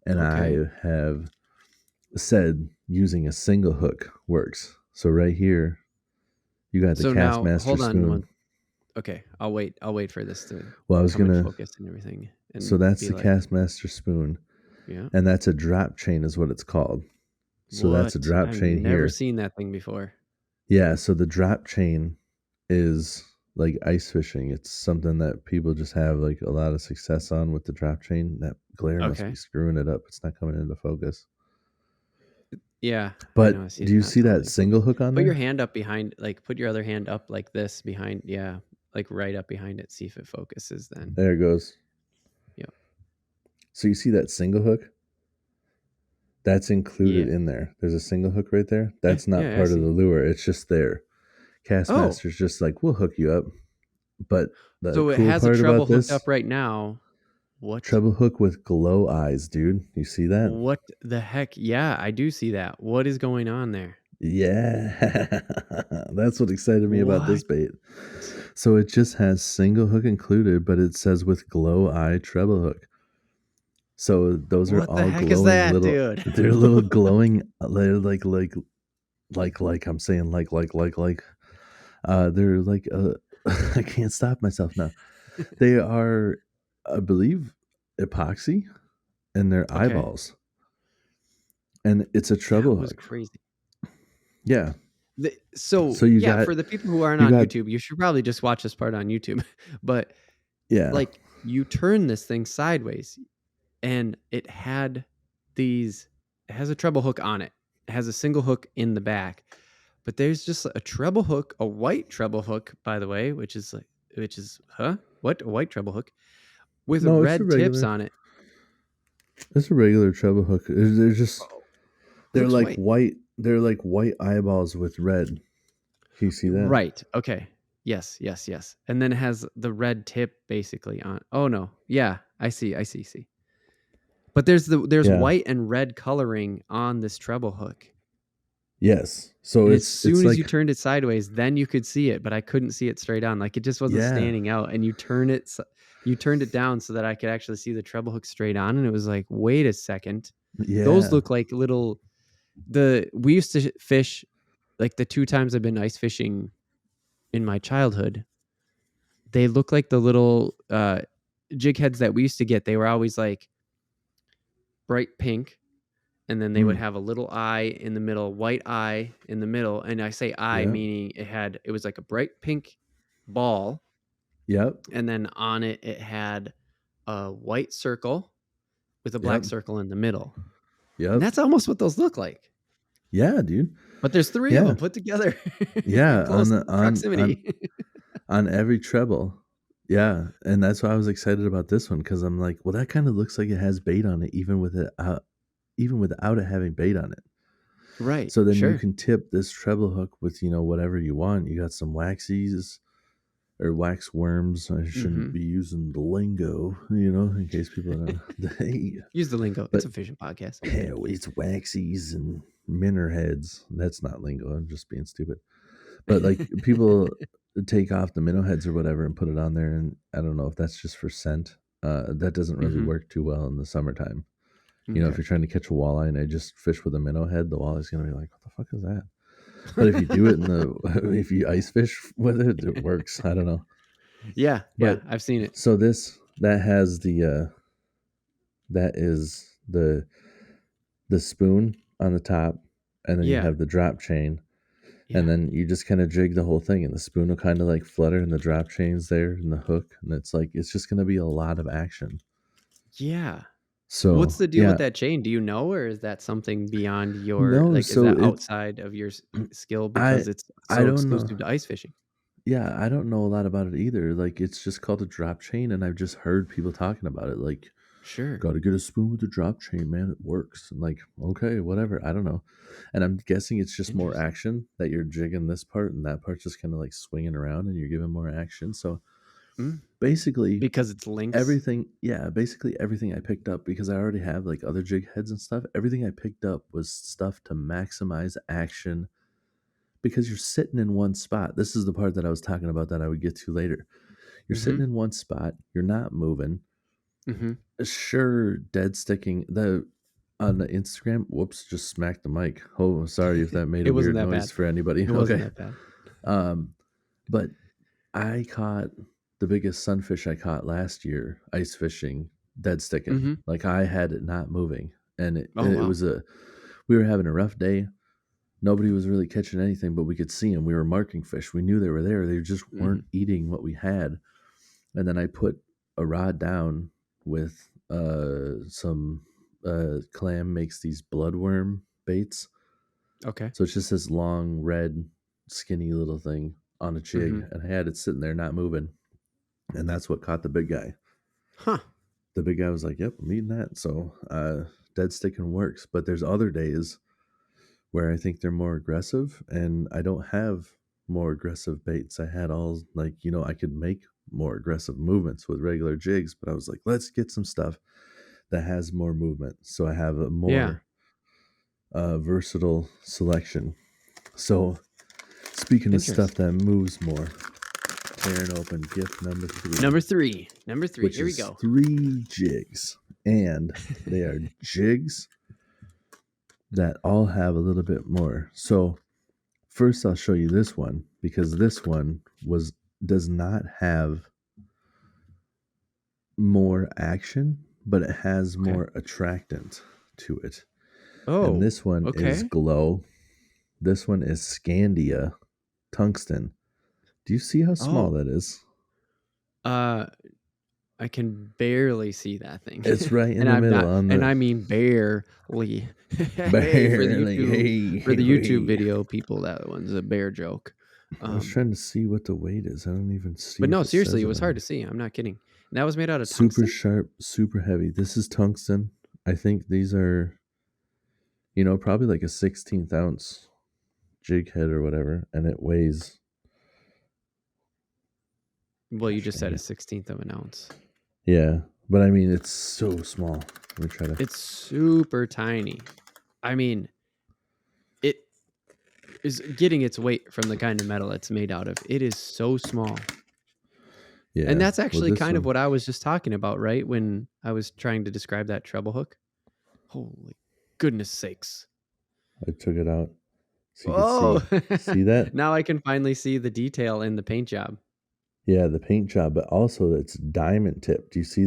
And Okay. I have said using a single hook works. So right here, you got the So now Castmaster hold on spoon. one. Okay, I'll wait. I'll wait for this to Well, I was come in gonna. focus and everything, So and that's be the like, Castmaster spoon, yeah. and that's a drop chain, is what it's called. So that's a What? drop I've chain never here. seen that thing before. Yeah. So the drop chain is like ice fishing. It's something that people just have like a lot of success on with the drop chain. That glare must be Okay. screwing it up. It's not coming into focus. Yeah, I But know. I see do it's you not see that totally single focused. hook on Put your there? hand up behind, like, put your other hand up like this behind. Yeah, like right up behind it. See if it focuses. Then. There it goes. Yep. So you see that single hook? That's included Yeah. in there. There's a single hook right there. Yeah. That's not Yeah. I part of see. the lure. It's just there. Oh, Castmaster's just like, we'll hook you up. But the so it cool has a part treble about hooked this, up right now. What? treble hook with glow eyes, dude. You see that? What the heck? Yeah, I do see that. What is going on there? Yeah. That's what excited me about What? this bait. So it just has single hook included, but it says with glow eye treble hook. So those are What the all heck is glowing that, little dude? they're little glowing they're like I'm saying they're like I can't stop myself now. They are I believe epoxy in their Okay. eyeballs. And it's a That treble was hook. crazy. Yeah. So So yeah, for the people who aren't you on got YouTube, you should probably just watch this part on YouTube. But yeah. like you turn this thing sideways and it has a treble hook on it. It has a single hook in the back. But there's just a treble hook, a white treble hook, by the way, which is huh? What? A white treble hook with No, red tips on it. it's a regular treble hook. They're just Oh, looks white. they're like white eyeballs with red. Can you see that? Right. Okay. Yes, yes, yes. And then it has the red tip basically on. Oh no. Yeah, I see. I see. See. But there's Yeah. white and red coloring on this treble hook. Yes. So And as it's soon as like, you turned it sideways, then you could see it, but I couldn't see it straight on. Like it just wasn't yeah, standing out. And you turned it down so that I could actually see the treble hook straight on. And it was like, wait a second. Those yeah, look like we used to fish like the 2 times I've been ice fishing in my childhood. They look like the little jig heads that we used to get. They were always like bright pink, and then they would mm, have a little eye in the middle, white eye in the middle. And I say eye yeah, meaning it was like a bright pink ball, yep, and then on it had a white circle with a black yep, circle in the middle. And yep, that's almost what those look like. yeah, dude, But there's 3 of yeah, them put together in yeah, close proximity. on every treble. Yeah, and that's why I was excited about this one because I'm like, well, that kind of looks like it has bait on it, even without it having bait on it. Right. So then you Sure. can tip this treble hook with whatever you want. You got some waxies or wax worms. I shouldn't Mm-hmm. be using the lingo, in case people don't. Hey, Use the lingo. It's but a fishing podcast. hell, it's waxies and minnow heads. That's not lingo. I'm just being stupid. But like people take off the minnow heads or whatever and put it on there, and I don't know if that's just for scent. That doesn't really Mm-hmm. work too well in the summertime. If Okay. you're trying to catch a walleye and I just fish with a minnow head, the walleye's gonna be like, "What the fuck is that?" But if you do it if you ice fish with it, it works. I don't know. Yeah. But I've seen it. so that has that is the spoon on the top, and then you Yeah. have the drop chain, and Yeah. then you just kind of jig the whole thing, and the spoon will kind of like flutter, and the drop chain's there, and the hook, and it's just gonna be a lot of action. Yeah. What's So the deal with yeah, that chain? Do you know, or is that something beyond your no, like? Is so that it outside of your skill I because it's I so don't know. exclusive to ice fishing? Yeah, I don't know a lot about it either. Like it's just called a drop chain, and I've just heard people talking about it. Like, Sure. gotta get a spoon with a drop chain, man. It works. And like, okay, whatever. I don't know. And I'm guessing it's just more Interesting. action that you're jigging this part, and that part's just kind of like swinging around, and you're giving more action. So Mm. basically, Because it's links. basically everything I picked up, because I already have like other jig heads and stuff. Everything I picked up was stuff to maximize action because you're sitting in one spot. This is the part that I was talking about that I would get to later. You're Mm-hmm. sitting in one spot, you're not moving. Mm-hmm. Sure, dead sticking the on the Instagram. Whoops, just smacked the mic. Oh, sorry if that made It a wasn't weird that noise bad. for anybody. It wasn't Okay. that bad. But I caught the biggest sunfish I caught last year ice fishing, dead sticking. Mm-hmm. Like I had it not moving. And Oh wow. we were having a rough day. Nobody was really catching anything, but we could see them. We were marking fish. We knew they were there. They just Mm-hmm. weren't eating what we had. And then I put a rod down with some clam makes these bloodworm baits. Okay. So it's just this long, red, skinny little thing on a Mm-hmm. jig. And I had it sitting there not moving. And that's what caught the big guy. Huh. The big guy was like, yep, I'm eating that. So dead sticking works. But there's other days where I think they're more aggressive, and I don't have more aggressive baits. I had all like, I could make more aggressive movements with regular jigs, but I was like, let's get some stuff that has more movement. So I have a Yeah. more versatile selection. So speaking of stuff Interesting. that moves more, tearing open gift number three, Number three. Number three. which Here we is go. 3 jigs, and they are jigs that all have a little bit more. So first I'll show you this one, because this one does not have more action, but it has Okay. more attractant to it. And Oh. this one is Okay. glow. This one is Scandia tungsten. Do you see how small Oh. that is? I can barely see that thing. It's right in And the I'm middle not, on and the I mean barely. Hey, barely. for the YouTube Hey. video people, that one's a bear joke. I was trying to see what the weight is. I don't even see But if no, it seriously, says it it was on hard to here. see. I'm not kidding. And that was made out of Super tungsten? sharp, super heavy. This is tungsten. I think these are, probably like a 16th ounce jig head or whatever, and it weighs. Well, you Gosh, just dang said a it. 16th of an ounce. Yeah, but I mean, it's so small. Let me try to. It's super tiny. I mean, it is getting its weight from the kind of metal it's made out of. It is so small. And Yeah. that's Well, actually this kind of one, what I was just talking about, right? When I was trying to describe that treble hook. Holy goodness sakes. I took it out so you could Oh, see that. now I can finally see the detail in the paint job. Yeah, the paint job, but also it's diamond tipped. Do you see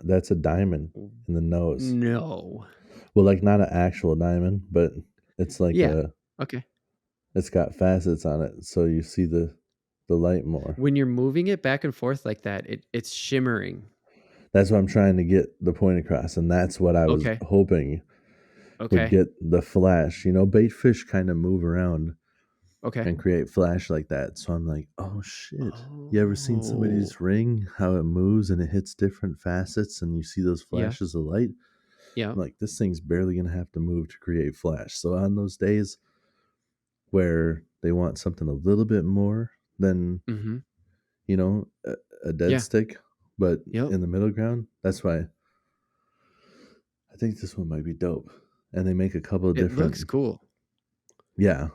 that's a diamond in the nose? No. Well, like not an actual diamond, but it's like Yeah. Okay. it's got facets on it, so you see the light more. When you're moving it back and forth like that, it's shimmering. That's what I'm trying to get the point across, and that's what I was Okay. hoping would Okay. get the flash. You know, bait fish kind of move around Okay. and create flash like that. So I'm like, oh shit. You ever seen Oh. somebody's ring, how it moves and it hits different facets and you see those Yeah. flashes of light? Yeah. I'm like, this thing's barely gonna have to move to create flash. So on those days where they want something a little bit more than, Mhm. you know, a dead Yeah. stick, but Yep. in the middle ground, that's why I think this one might be dope. And they make a couple of It looks different, cool. yeah.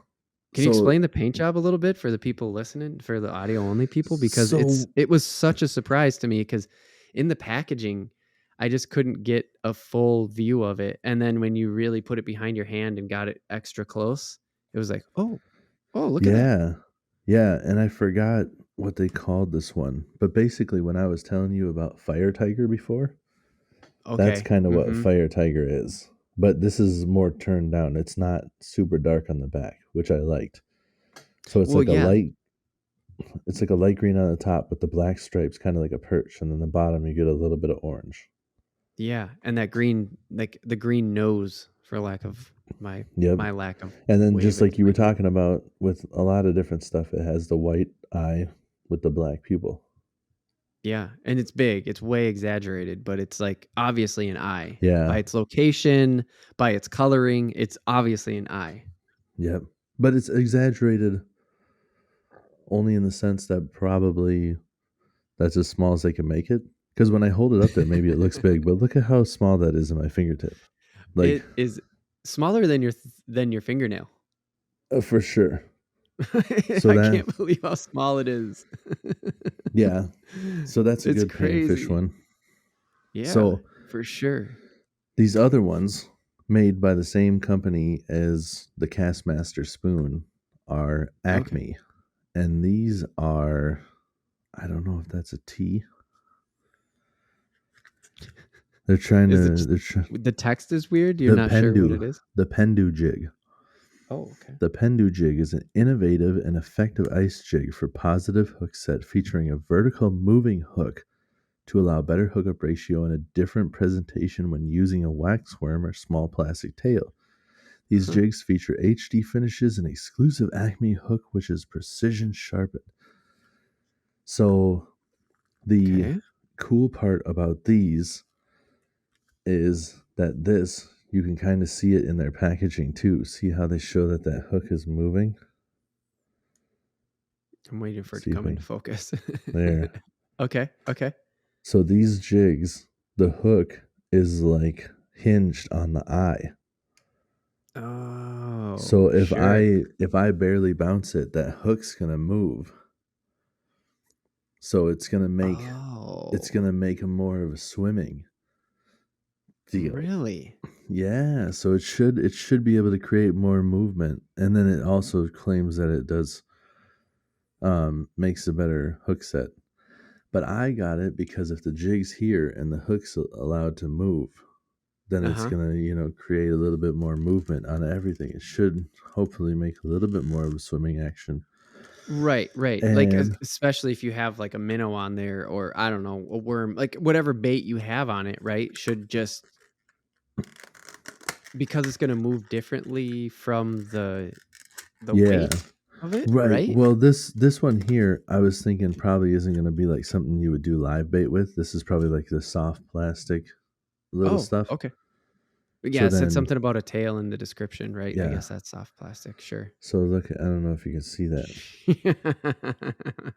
Can you So explain the paint job a little bit for the people listening, for the audio only people? Because so it was such a surprise to me because in the packaging, I just couldn't get a full view of it. And then when you really put it behind your hand and got it extra close, it was like, oh, oh, look at that. yeah. Yeah, and I forgot what they called this one. But basically when I was telling you about Fire Tiger before, that's Okay. kind of what Mm-hmm. Fire Tiger is. But this is more turned down. It's not super dark on the back, which I liked. So Well, yeah. it's like a light green on the top with the black stripes, kind of like a perch, and then the bottom you get a little bit of orange. Yeah. And that green, like the green nose, for lack of Yep. my lack of And then way of just like you were explaining it. talking about with a lot of different stuff, it has the white eye with the black pupil. Yeah, and it's big. It's way exaggerated, but it's like obviously an eye. By Yeah. its location, by its coloring, it's obviously an eye. Yep. But it's exaggerated only in the sense that probably that's as small as they can make it. Because when I hold it up there, maybe it looks big, but look at how small that is in my fingertip. Like, It is smaller than your fingernail. for sure. So I that, can't believe how small it is. yeah. So that's a It's good panfish crazy. one. Yeah, So for sure. these other ones, made by the same company as the Castmaster spoon, are Okay. Acme. And these are, I don't know if that's a T. They're trying Is it to, just the text is weird? You're the not sure what Pendu, it is? the Pendu jig. Oh, okay. The Pendu jig is an innovative and effective ice jig for positive hook set featuring a vertical moving hook to allow better hookup ratio and a different presentation when using a wax worm or small plastic tail. These Huh. jigs feature HD finishes and exclusive Acme hook, which is precision sharpened. So the Okay. cool part about these is that this you can kind of see it in their packaging too. See how they show that that hook is moving? I'm waiting for it to See if come I into focus. there. Okay. Okay. So these jigs, the hook is like hinged on the eye. So Oh, sure. if I barely bounce it, that hook's gonna move. So it's Oh, gonna make a more of a swimming deal. really? Yeah, so it should be able to create more movement. And then it also claims that it does makes a better hook set. But I got it because if the jig's here and the hook's allowed to move, then it's Uh-huh. gonna, create a little bit more movement on everything. It should hopefully make a little bit more of a swimming action. Right, right. Like, And especially if you have like a minnow on there, or I don't know, a worm, like whatever bait you have on it, right? Should just, because it's going to move differently from the yeah, weight of it, right. right? Well, this one here, I was thinking probably isn't gonna be like something you would do live bait with. This is probably like the soft plastic little Oh, stuff. okay. Yeah, So it said then, something about a tail in the description, right? I yeah. guess that's soft plastic, sure. So look, I don't know if you can see that.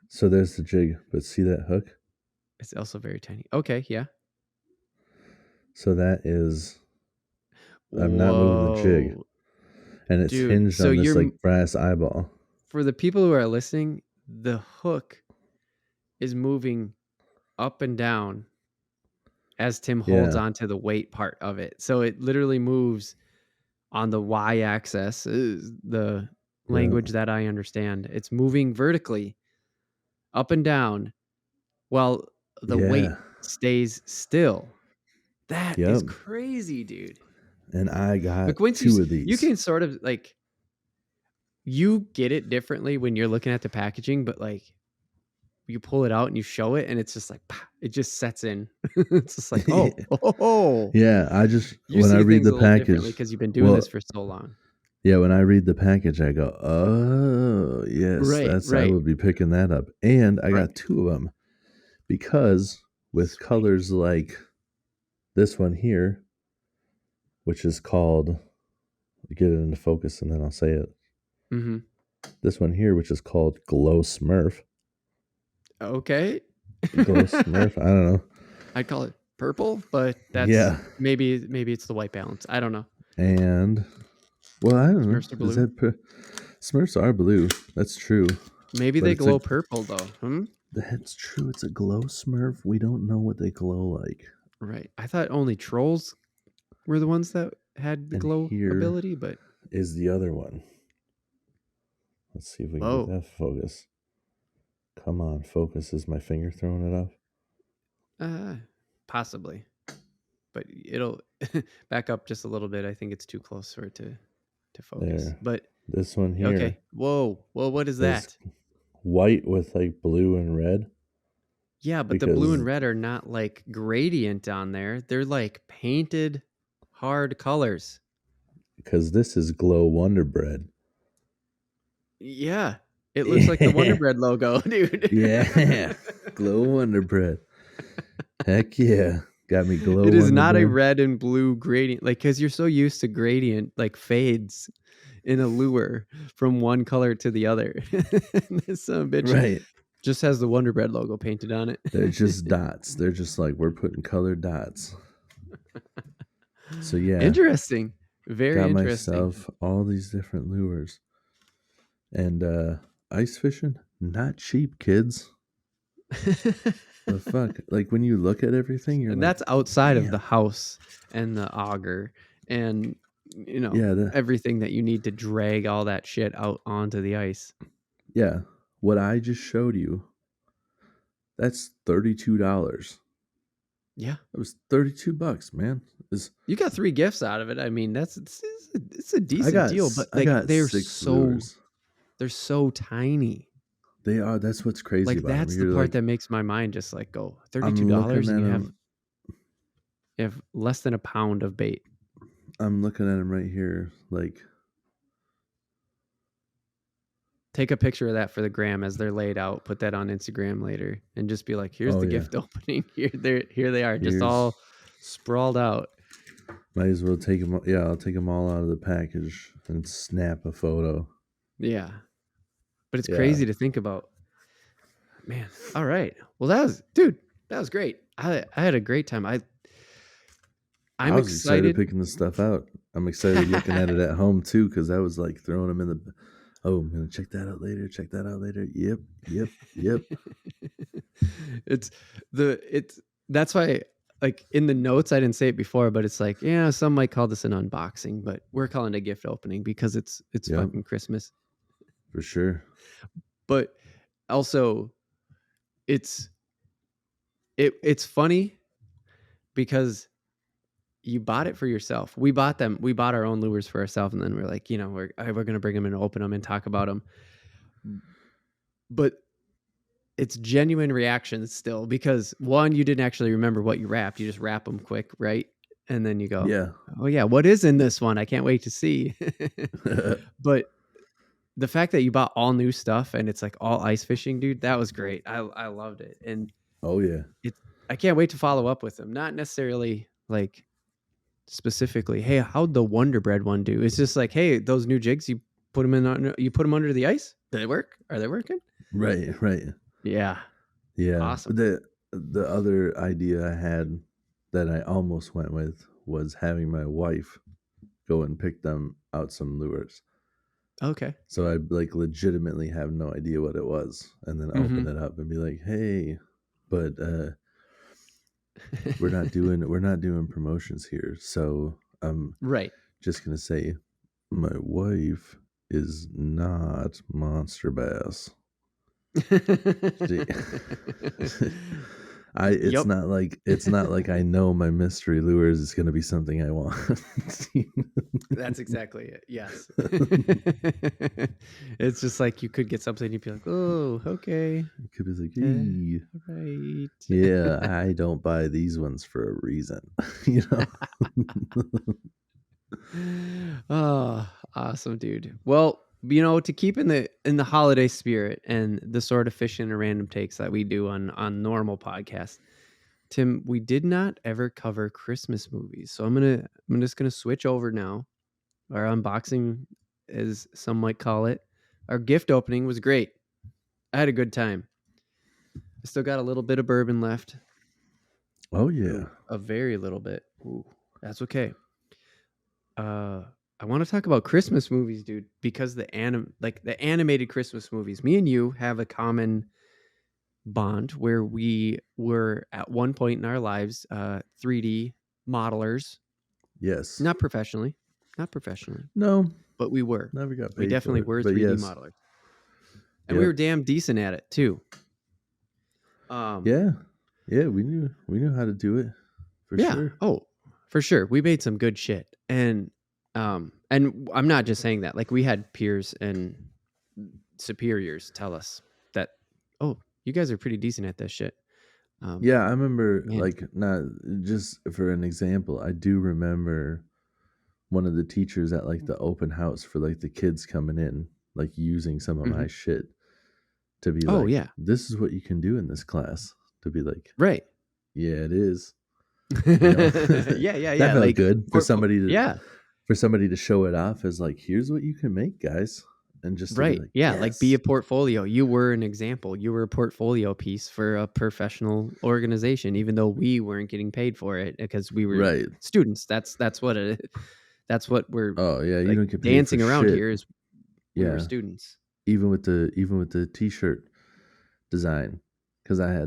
So there's the jig, but see that hook? It's also very tiny. Okay, yeah. So that is, I'm not moving the jig. Whoa. and it's Dude, hinged so on this you're like brass eyeball. for the people who are listening, the hook is moving up and down as Tim holds Yeah. onto the weight part of it. So it literally moves on the y-axis, is the Yeah. language that I understand. It's moving vertically up and down while the weight Yeah. stays still. That is Yep. crazy, dude. And I got Like once 2 of you these. can sort of like you get it differently when you're looking at the packaging, but like you pull it out and you show it and it's just like it just sets in. It's just like, oh. Yeah, I just You when I see read things the a little differently package, because you've been doing well, this for so long. yeah, when I read the package, I go, "Oh, yes, I Right. would be picking that up." And I Right. got 2 of them because with Sweet. colors like this one here, which is called get it into focus and then I'll say it. Mm-hmm. This one here, which is called Glow Smurf. Okay. Glow Smurf, I don't know. I'd call it purple, but that's Yeah. maybe it's the white balance. I don't know. And well, I don't know. Smurfs are Is blue. that Smurfs are blue? That's true. Maybe But they it's a glow purple though. that's true. It's a glow Smurf. We don't know what they glow like. Right. I thought only trolls were the ones that had the And glow here ability, but is the other one. Let's see if we can get whoa. that focus. Come on, focus. Is my finger throwing it off? Possibly. But it'll back up just a little bit. I think it's too close for it to focus. There. But This one here okay. Whoa. Well, what is that? white with like blue and red. Yeah, but the blue and red are not like gradient on there. They're like painted hard colors. Because this is Glow Wonder Bread. Yeah. It looks like the Wonder Bread logo, dude. Yeah. Glow Wonder Bread. Heck yeah. Got me Glow It is Wonder not Bread. a red and blue gradient. Like, because you're so used to gradient, like fades in a lure from one color to the other. This son of a bitch Right. just has the Wonder Bread logo painted on it. They're just dots. They're just like, we're putting colored dots. So yeah. Interesting. Very got interesting. myself all these different lures. And ice fishing, not cheap, kids. The fuck? Like when you look at everything, you're And like, that's outside damn. of the house and the auger and everything that you need to drag all that shit out onto the ice. Yeah. What I just showed you, that's $32. Yeah. It was $32, man. You got 3 gifts out of it. I mean, it's a decent deal, but I like got they're 6 lures. They're so tiny. They are. That's what's crazy Like about that's them. the part that makes my mind just like go $32 and you have less than a pound of bait. I'm looking at them right here. Like, take a picture of that for the gram as they're laid out. Put that on Instagram later, and just be like, "Here's the gift opening. Here they are, just all sprawled out." Might as well take them. Yeah, I'll take them all out of the package and snap a photo. Yeah, but it's crazy to think about. Man, all right. Well, that was great. I had a great time. I'm excited picking this stuff out. I'm excited looking at it at home too, because that was like throwing them in the. Oh, I'm gonna check that out later. Check that out later. Yep. That's why, like in the notes, I didn't say it before, but it's like, yeah, some might call this an unboxing, but we're calling it a gift opening because it's fucking Christmas for sure. But also, it's funny because you bought it for yourself. We bought our own lures for ourselves, and then we're like, we're gonna bring them and open them and talk about them. But it's genuine reactions still, because one, you didn't actually remember what you wrapped. You just wrap them quick, right? And then you go, oh yeah, what is in this one? I can't wait to see. But the fact that you bought all new stuff and it's like all ice fishing, dude, that was great. I loved it. And oh yeah, I can't wait to follow up with them. Not necessarily like specifically, hey, how'd the Wonder Bread one do? It's just like, hey, those new jigs, you put them under the ice. Did they work? Are they working? Right. Yeah. Awesome. The other idea I had that I almost went with was having my wife go and pick them out some lures. Okay. So I like legitimately have no idea what it was, and then open it up and be like, "Hey, but we're not doing promotions here." So I'm Right. just gonna say, my wife is not monster bass. It's Yep. not like I know my mystery lures is gonna be something I want. That's exactly it. Yes. It's just like you could get something you'd be like, oh, okay. It could be like, All hey, right. yeah, I don't buy these ones for a reason, you know. Oh, awesome, dude. Well, to keep in the holiday spirit and the sort of fishing and random takes that we do on normal podcasts, Tim, we did not ever cover Christmas movies. So I'm just gonna switch over now. Our unboxing, as some might call it. Our gift opening was great. I had a good time. I still got a little bit of bourbon left. Oh yeah. Ooh, a very little bit. Ooh, that's okay. I want to talk about Christmas movies, dude, because the animated Christmas movies. Me and you have a common bond where we were at one point in our lives 3D modelers. Yes. Not professionally, No, but we were. never got We paid for definitely it, were but 3D yes. modelers, and we Yep. were damn decent at it too. Yeah, we knew how to do it for Yeah. sure. Oh, for sure. We made some good shit. And I'm not just saying that. Like we had peers and superiors tell us that, oh, you guys are pretty decent at this shit. Yeah, I remember, Man. like, not just for an example, I do remember one of the teachers at like the open house for like the kids coming in, like using some of my shit to be Oh like, yeah. this is what you can do in this class. To be like, Right. yeah, it is. You know, Yeah. that felt Like good for somebody yeah. to show it off as like, here's what you can make, guys, and just to be Right. like, Yeah. Like be a yes, portfolio. You were an example. You were a portfolio piece for a professional organization, even though we weren't getting paid for it because we were right. students. That's what that's what we're Oh yeah, you like don't get paid for dancing around shit. here is we were Yeah, students. even with the t-shirt design, because I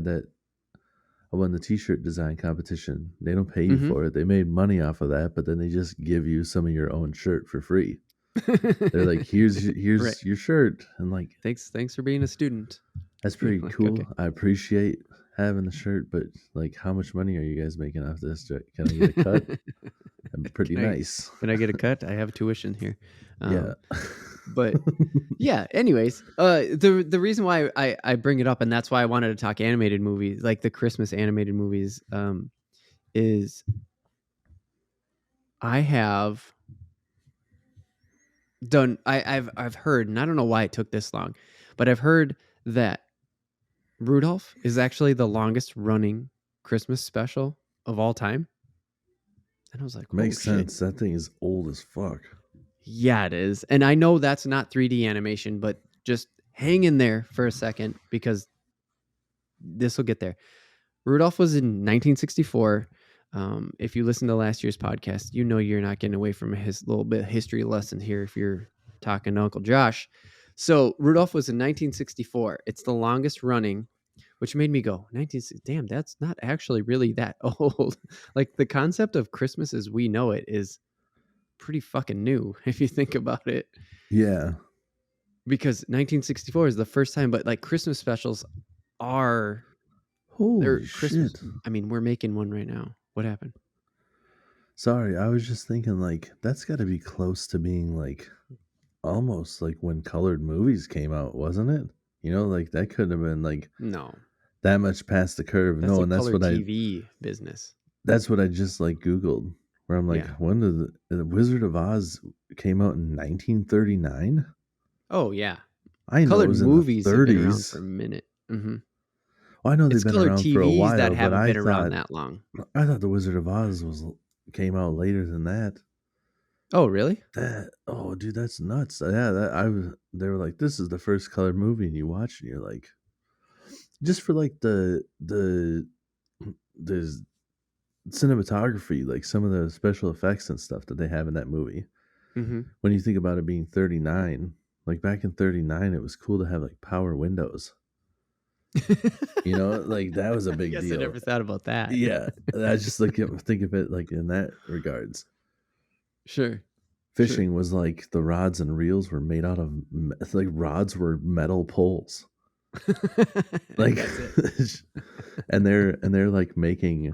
won the t-shirt design competition. They don't pay you Mm-hmm. for it. They made money off of that, but then they just give you some of your own shirt for free. They're like, here's Right. your shirt, and like, Thanks for being a student. that's You're pretty like, cool. okay. I appreciate having the shirt, but like, how much money are you guys making off this? Can I get a cut? That'd be pretty Can I nice. can I get a cut? I have tuition here. Yeah. But yeah, anyways, the reason why I bring it up, and that's why I wanted to talk animated movies, like the Christmas animated movies, is I have done I've heard, and I don't know why it took this long, but I've heard that Rudolph is actually the longest running Christmas special of all time. And I was like, oh Makes shit. sense. That thing is old as fuck. Yeah, it is. And I know that's not 3D animation, but just hang in there for a second because this will get there. Rudolph was in 1964. If you listen to last year's podcast, you know you're not getting away from his little bit of history lesson here if you're talking to Uncle Josh. So Rudolph was in 1964. It's the longest running, which made me go, 1960. Damn, that's not actually really that old. Like the concept of Christmas as we know it is pretty fucking new if you think about it. Yeah. Because 1964 is the first time, but like Christmas specials are Holy Christmas. shit. I mean, we're making one right now. What happened? Sorry, I was just thinking like that's got to be close to being like almost like when colored movies came out, wasn't it? You know, like that could have been like No, that much past the curve. that's No, the and color TV business. that's what I just like Googled, where I'm like, Yeah. when did the Wizard of Oz came out in 1939? Oh yeah. I know it Colored was in the movies have been around for a 30s. minute. Mm-hmm. Well, I know they've It's been colored around for a TVs that while, but haven't been around that long. I thought the Wizard of Oz came out later than that. Oh really? Oh dude, that's nuts. Yeah, they were like, this is the first colored movie, and you watch and you're like, just for like the cinematography, like some of the special effects and stuff that they have in that movie. Mm-hmm. When you think about it being 39, like back in 39, it was cool to have like power windows. Like that was a I big guess I deal. never thought about that. Yeah, I just like think of it like in that regards. Sure. Sure. Fishing was like the rods and reels were made out of like rods were metal poles. Like That's it. and they're like making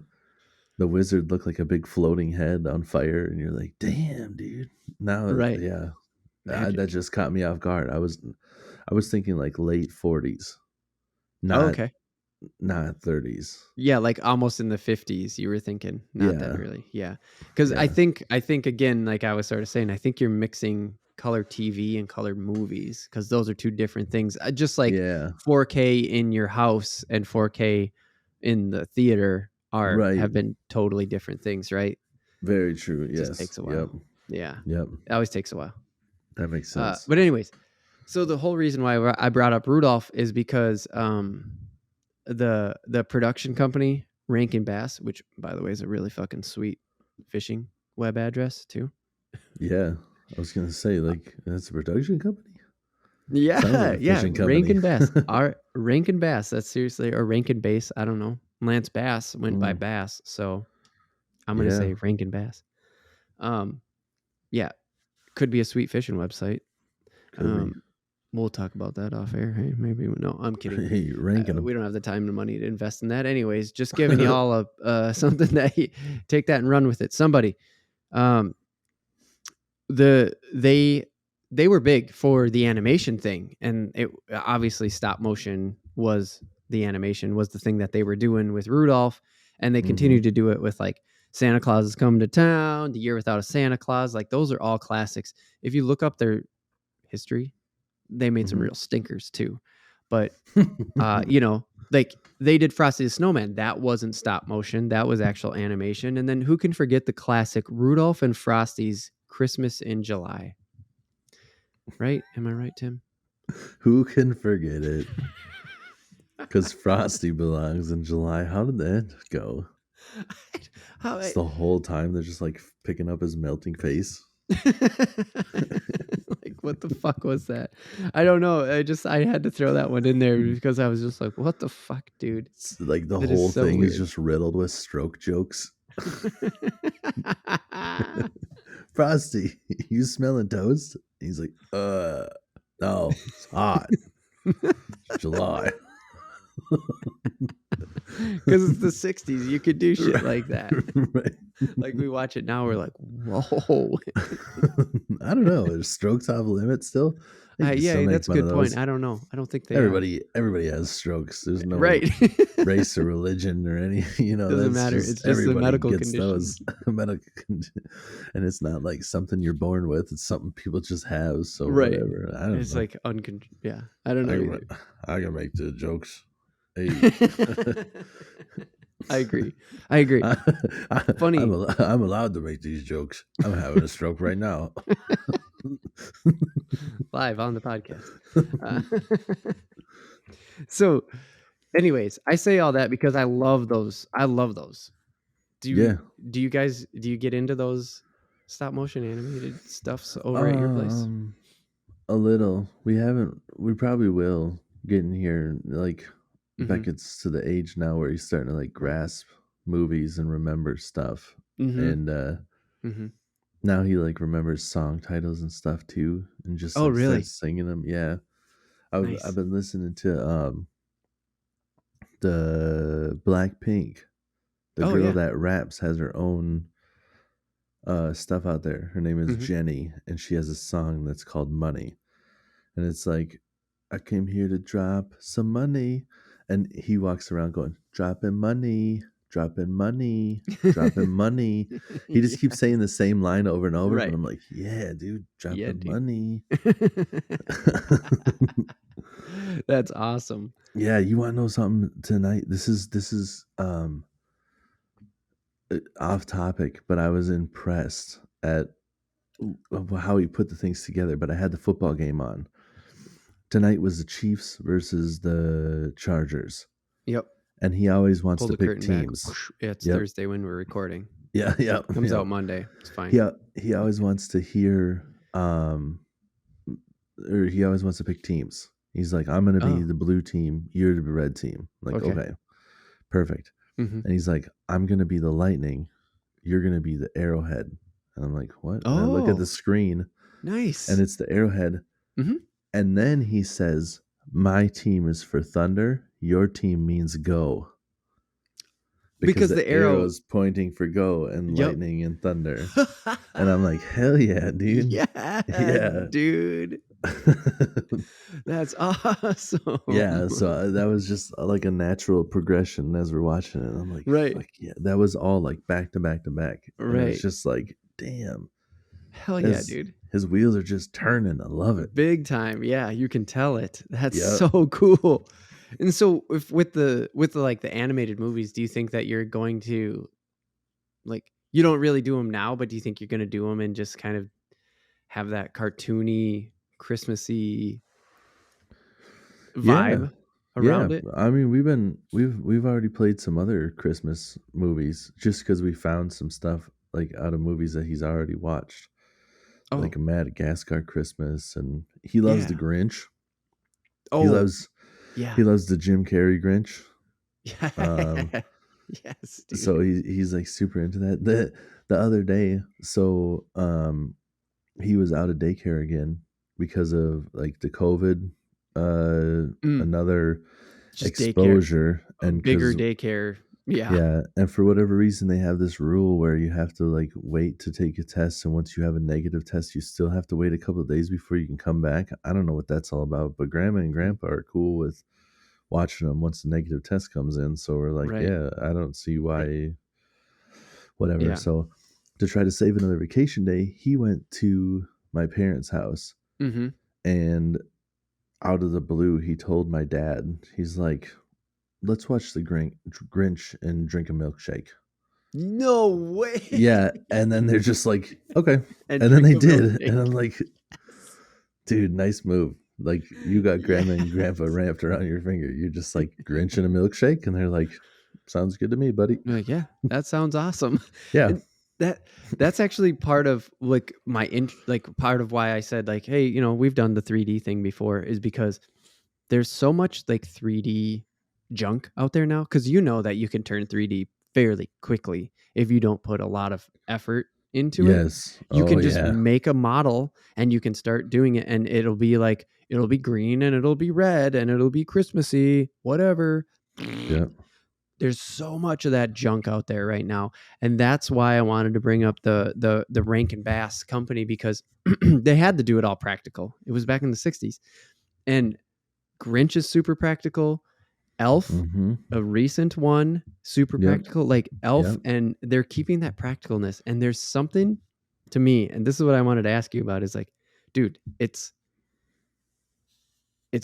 the wizard look like a big floating head on fire, and you're like, damn, dude. Now, Right. yeah, that Magic. just caught me off guard. I was thinking like late 40s, Oh, not okay. not 30s. Yeah, like almost in the 50s, you were thinking, not that Yeah, early. Yeah. Cuz I yeah, think I think again, like I was sort of saying, I think you're mixing color TV and colored movies cuz those are two different things. Just like yeah. 4K in your house and 4K in the theater are Right. have been totally different things, right? Very true. Just Yes. takes a Yep. while. Yeah. Yep. It always takes a while. That makes sense. But anyways, so the whole reason why I brought up Rudolph is because the production company Rankin Bass, which by the way is a really fucking sweet fishing web address too. Yeah. I was gonna say, like, that's a production company. Sounds like Yeah, a yeah, fishing company. Rankin Bass. Our Rankin Bass. That's seriously or Rankin Bass. I don't know. Lance Bass went by Mm, Bass, so I'm gonna yeah, say Rankin Bass. Um, yeah, could be a sweet fishing website. could be. Um, we'll talk about that off air. Hey, maybe no, I'm kidding. Hey, you're ranking We them. don't have the time and money to invest in that, anyways. Just giving y'all a something that take that and run with it. Somebody, um, the they were big for the animation thing, and it obviously stop motion was the animation was the thing that they were doing with Rudolph, and they Mm-hmm. continued to do it with like Santa Claus is coming to town, The Year Without a Santa Claus. Like those are all classics. If you look up their history, they made some Mm-hmm. real stinkers too. But like they did Frosty the Snowman. That wasn't stop motion. That was actual animation. And then who can forget the classic Rudolph and Frosty's Christmas in July? Right? Am I right, Tim? Who can forget it? Because Frosty belongs in July. How did that go? How It's I, the whole time they're just like picking up his melting face. like what the fuck was that? I don't know. I had to throw that one in there because I was just like, what the fuck, dude? It's like the That is whole so thing is weird. just riddled with stroke jokes. Frosty, you smelling toast? He's like, no, it's hot. It's July. Because it's the 60s. You could do shit like that. Right. Like we watch it now, we're like, whoa. I don't know. Are strokes off limits still? They can still Yeah, make that's a fun of good point. those. I don't know. I don't think they are. Everybody has strokes. There's no Right. race or religion or any. Doesn't That's matter. just It's just a everybody medical gets condition. those and it's not like something you're born with. It's something people just have. So Right. whatever. I don't It's know. like yeah. I don't know either. I can make the jokes. Hey. I agree. Funny. I'm allowed to make these jokes. I'm having a stroke right now. Live on the podcast. So, anyways, I say all that because I love those. I love those. Yeah. Do you guys get into those stop motion animated stuffs over at your place? Um, a little. We haven't. We probably will get in here. Like Mm-hmm. Beckett's to the age now where he's starting to like grasp movies and remember stuff. Mm-hmm. And Mm-hmm. now he like remembers song titles and stuff too, and just Oh, like really? starts singing them. Yeah. I've Nice. been listening to the Blackpink. The Oh, girl yeah. that raps has her own stuff out there. Her name is Mm-hmm. Jenny, and she has a song that's called Money. And it's like, I came here to drop some money. And he walks around going, dropping money, dropping money, dropping money. He just keeps saying the same line over and over. But Right. I'm like, yeah, dude, Yeah, dropping dude. money. That's awesome. Yeah, you want to know something tonight? This is off topic, but I was impressed at how he put the things together. But I had the football game on. Tonight was the Chiefs versus the Chargers. Yep. and he always wants Pull to the pick curtain back. teams. It's Yep. Thursday when we're recording. Yeah, yeah, Comes yeah. out Monday. It's fine. He always wants to hear, or he always wants to pick teams. He's like, I'm gonna be the blue team, you're the red team. Like, okay, perfect. Mm-hmm. And he's like, I'm gonna be the lightning, you're gonna be the arrowhead. And I'm like, what? And I look at the screen, nice, and it's the arrowhead. Mm-hmm. And then he says, my team is for thunder, your team means go. Because the arrow is pointing for go, and lightning and thunder. And I'm like, hell yeah, dude. Yeah, dude. That's awesome. Yeah, so that was just like a natural progression as we're watching it. I'm like, right. Fuck yeah, that was all like back to back to back. And right. it's just like, damn. Hell yeah, dude. His wheels are just turning. I love it. Big time. Yeah, you can tell it. That's so cool. And so if with the like the animated movies, do you think that you're going to, like, you don't really do them now, but do you think you're going to do them and just kind of have that cartoony, Christmassy vibe around it? I mean, we've already played some other Christmas movies just because we found some stuff like out of movies that he's already watched. Like a Madagascar Christmas, and he loves the Grinch. He loves the Jim Carrey Grinch. Yes, dude. So he's like super into that. The other day, so he was out of daycare again because of like the COVID, another just exposure daycare, and bigger daycare. Yeah. And for whatever reason, they have this rule where you have to like wait to take a test. And once you have a negative test, you still have to wait a couple of days before you can come back. I don't know what that's all about, but grandma and grandpa are cool with watching them once the negative test comes in. So we're like, yeah, I don't see why, whatever. Yeah. So to try to save another vacation day, he went to my parents' house, and out of the blue, he told my dad, he's like, let's watch the Grinch and drink a milkshake. No way. Yeah. And then they're just like, okay. And then they did. And I'm like, dude, nice move. Like, you got grandma and grandpa ramped around your finger. You're just like, Grinch and a milkshake. And they're like, sounds good to me, buddy. I'm like, yeah, that sounds awesome. Yeah. And that's actually part of like part of why I said like, hey, you know, we've done the 3D thing before, is because there's so much like 3D junk out there now, because you know that you can turn 3D fairly quickly if you don't put a lot of effort into it. You can just make a model and you can start doing it, and it'll be green and it'll be red and it'll be Christmassy, whatever. Yeah. There's so much of that junk out there right now, and that's why I wanted to bring up the Rankin Bass company, because they had to do it all practical. It was back in the 60s, and Grinch is super practical. Elf, a recent one, super practical, like Elf, and they're keeping that practicalness. And there's something to me, and this is what I wanted to ask you about, is like, dude, it's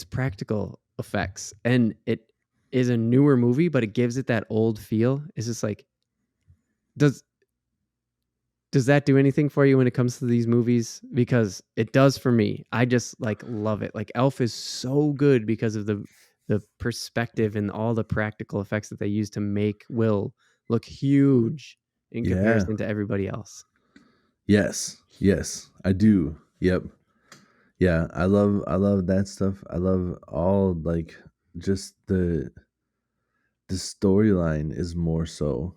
practical effects, and it is a newer movie, but it gives it that old feel. It's just like, does that do anything for you when it comes to these movies? Because it does for me. I just like love it. Like, Elf is so good because of the perspective and all the practical effects that they use to make Will look huge in comparison to everybody else. Yes, I do. Yep. Yeah, I love that stuff. I love all, like, just the storyline is more so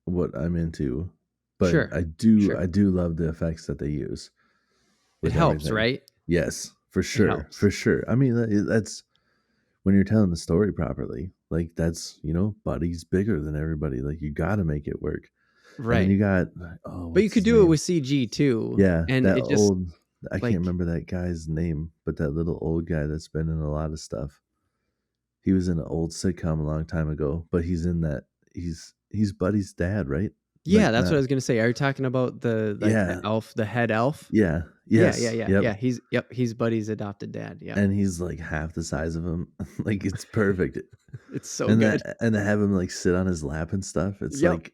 what I'm into. But I do love the effects that they use. It helps, right? Yes, for sure. For sure. I mean, that's when you're telling the story properly. Like, that's, you know, Buddy's bigger than everybody. Like, you got to make it work. Right. And you got, but you could do it with CG too. Yeah. And that it just, I can't remember that guy's name, but that little old guy that's been in a lot of stuff. He was in an old sitcom a long time ago, but he's in that. He's Buddy's dad, right? Yeah, that's what I was gonna say. Are you talking about the elf, the head elf? Yeah. Yes. Yeah. He's Buddy's adopted dad. Yeah. And he's like half the size of him. Like, it's perfect. It's so good. And to have him like sit on his lap and stuff. It's like,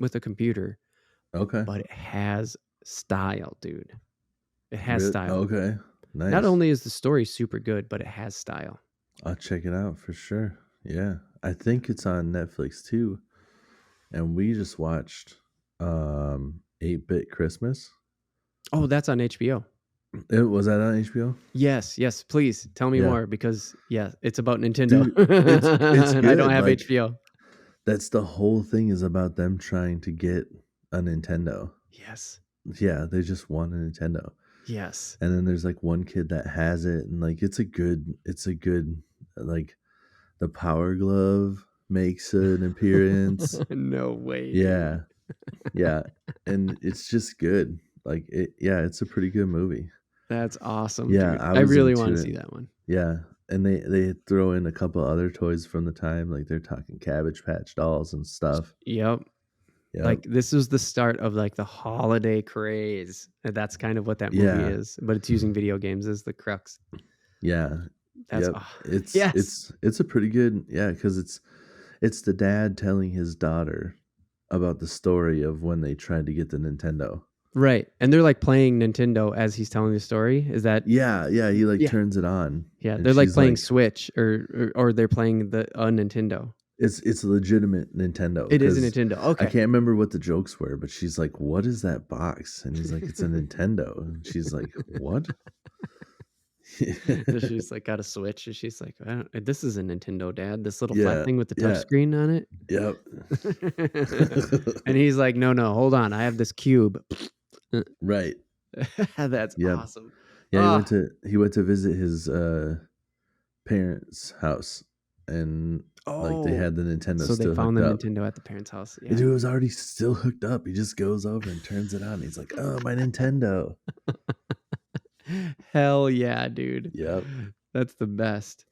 with a computer, Okay. but it has style, dude. It has Really? style. Okay. Not Nice. only is the story super good, but it has style. I'll check it out for sure. Yeah. I think it's on Netflix too. And we just watched 8-Bit Christmas. Oh, that's on HBO. It was that on HBO? Yes, yes. Please tell me Yeah. more because yeah, it's about Nintendo, Dude, it's and I don't good. have Like HBO. that's the whole thing is about them trying to get a Nintendo. Yes, Yeah, they just want a Nintendo. yes. And then there's like one kid that has it and like it's a good like the Power Glove makes an appearance. No way, dude. Yeah. Yeah. And it's just good. Like it's a pretty good movie. That's awesome, Yeah, dude. I I was really want into to it. see that one. Yeah. And they throw in a couple other toys from the time, like they're talking Cabbage Patch dolls and stuff. Yep. Yep. Like this is the start of like the holiday craze. And that's kind of what that movie Yeah. is, but it's using video games as the crux. Yeah. That's Yep. It's yes. it's it's a pretty good, yeah, cuz it's the dad telling his daughter about the story of when they tried to get the Nintendo. Right. And they're like playing Nintendo as he's telling the story. Is that Yeah, yeah, he like yeah. turns it on Yeah, and they're like she's playing like Switch or they're playing the Nintendo. it's a legitimate Nintendo It is a cuz Nintendo. I Okay. can't remember what the jokes were, but she's like, "What is that box?" And he's like, "It's a Nintendo." And she's like, "What?" So she's like got a Switch and she's like, this is a Nintendo, Dad. This little flat Yeah, thing with the touch yeah, screen on it. yep. And he's like, no, hold on. I have this cube. Right. That's Yep. awesome. Yeah, Ah, he went to visit his parents' house and like they oh. had the Nintendo So they still found hooked the up. Nintendo at the parents' house. The Yeah. dude was already still hooked up. He just goes over and turns it on. He's like, "Oh, my Nintendo." Hell yeah, dude. Yep. That's the best.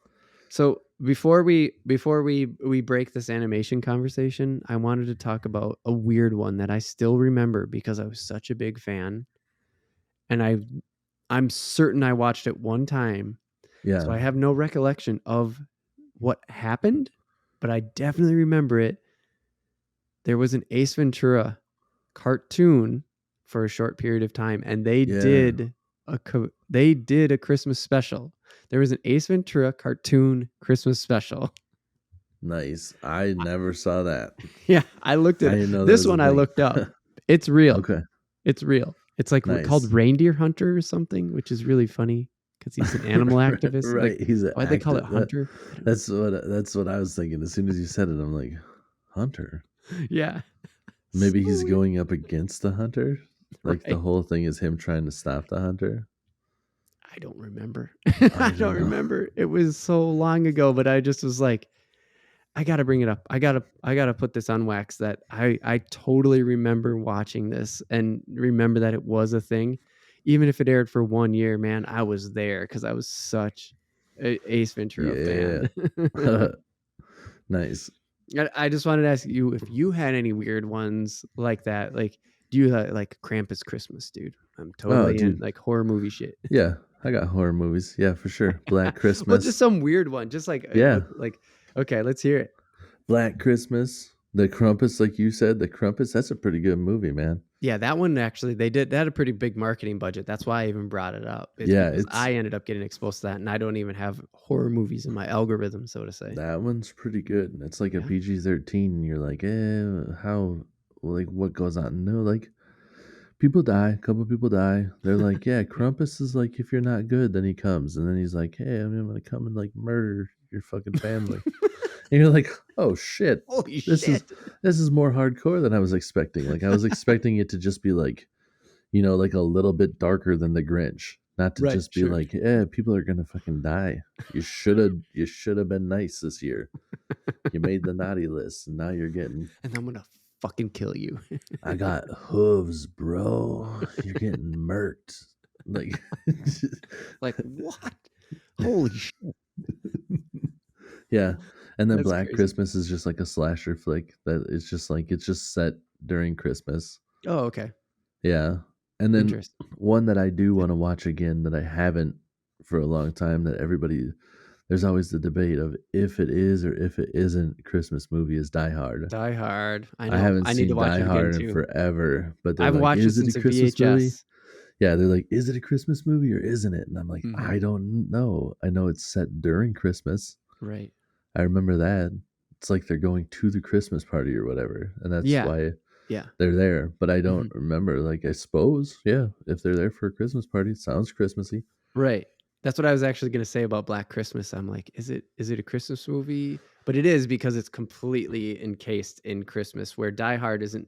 So before we break this animation conversation, I wanted to talk about a weird one that I still remember because I was such a big fan, and I'm certain I watched it one time, so Yeah. I have no recollection of what happened, but I definitely remember it. There was an Ace Ventura cartoon for a short period of time, and they Yeah. did a Christmas special. There was an Ace Ventura cartoon Christmas special. Nice. I never saw that. Yeah, I looked I at it. didn't know that This was a one I thing. looked up. It's real. Okay. It's real. It's like called Nice. Reindeer Hunter or something, which is really funny because he's an animal activist. Right. Like, He's an why'd they call it active. Hunter? That's what I was thinking. As soon as you said it, I'm like, Hunter. Yeah. Maybe So he's weird. going up against the hunter. Like the Right. whole thing is him trying to stop the hunter. I don't remember. I I don't don't know. remember. It was so long ago, but I just was like, I gotta bring it up. I gotta put this on wax that I totally remember watching this and remember that it was a thing. Even if it aired for 1 year, man, I was there because I was such a Ace Ventura Yeah. fan. Nice. I just wanted to ask you if you had any weird ones like that. Like, do you like Krampus Christmas, dude? I'm Oh, totally in dude. like horror movie shit. Yeah, I got horror movies. Yeah, for sure. Black Well, Christmas. just some weird one. Just like Yeah. okay, let's hear it. Black Christmas. The Krampus, like you said, the Krampus. That's a pretty good movie, man. Yeah, that one actually they had a pretty big marketing budget. That's why I even brought it up. It's Yeah, because it's I ended up getting exposed to that, and I don't even have horror movies in my algorithm, so to say. that one's pretty good. It's like a Yeah. PG-13, and you're like, how, like, what goes on? No, like, people die. A couple people die. They're like, yeah, Krampus is like, if you're not good, then he comes, and then he's like, hey, I'm gonna come and like murder your fucking family. And you're like, oh shit, Holy this shit! is more hardcore than I was expecting. Like I was expecting it to just be like, like a little bit darker than the Grinch, not to Right, just be sure. like, people are gonna fucking die. You should have been nice this year. You made the naughty list, and now you're getting. And I'm gonna fucking kill you. I got hooves, bro. You're getting murked. Like, Like what? Holy shit! yeah. And then That's Black crazy. Christmas is just like a slasher flick that it's just like it's just set during Christmas. Oh, okay. Yeah. And then Interesting. one that I do want to watch again that I haven't for a long time that everybody there's always the debate of if it is or if it isn't a Christmas movie is Die Hard. Die Hard. I I know. haven't I need to seen watch Die it again Hard in too. forever, but I they're haven't like, watched it "Is it a since a Christmas movie?" VHS. Yeah, they're like, "Is it a Christmas movie or isn't it?" And I'm like, Hmm. "I don't know. I know it's set during Christmas. Right. I remember that. It's like they're going to the Christmas party or whatever, and that's Yeah. why Yeah. they're there, but I don't Hmm. remember. Like, I suppose, yeah, if they're there for a Christmas party, it sounds Christmassy. Right. That's what I was actually going to say about Black Christmas. I'm like, is it a Christmas movie? But it is, because it's completely encased in Christmas, where Die Hard isn't